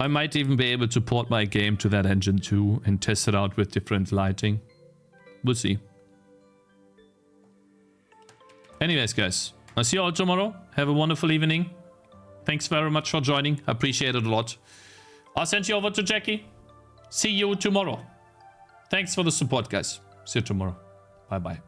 I might even be able to port my game to that engine too and test it out with different lighting. We'll see. Anyways, guys, I'll see you all tomorrow. Have a wonderful evening. Thanks very much for joining. I appreciate it a lot. I'll send you over to Jackie. See you tomorrow. Thanks for the support, guys. See you tomorrow. Bye-bye.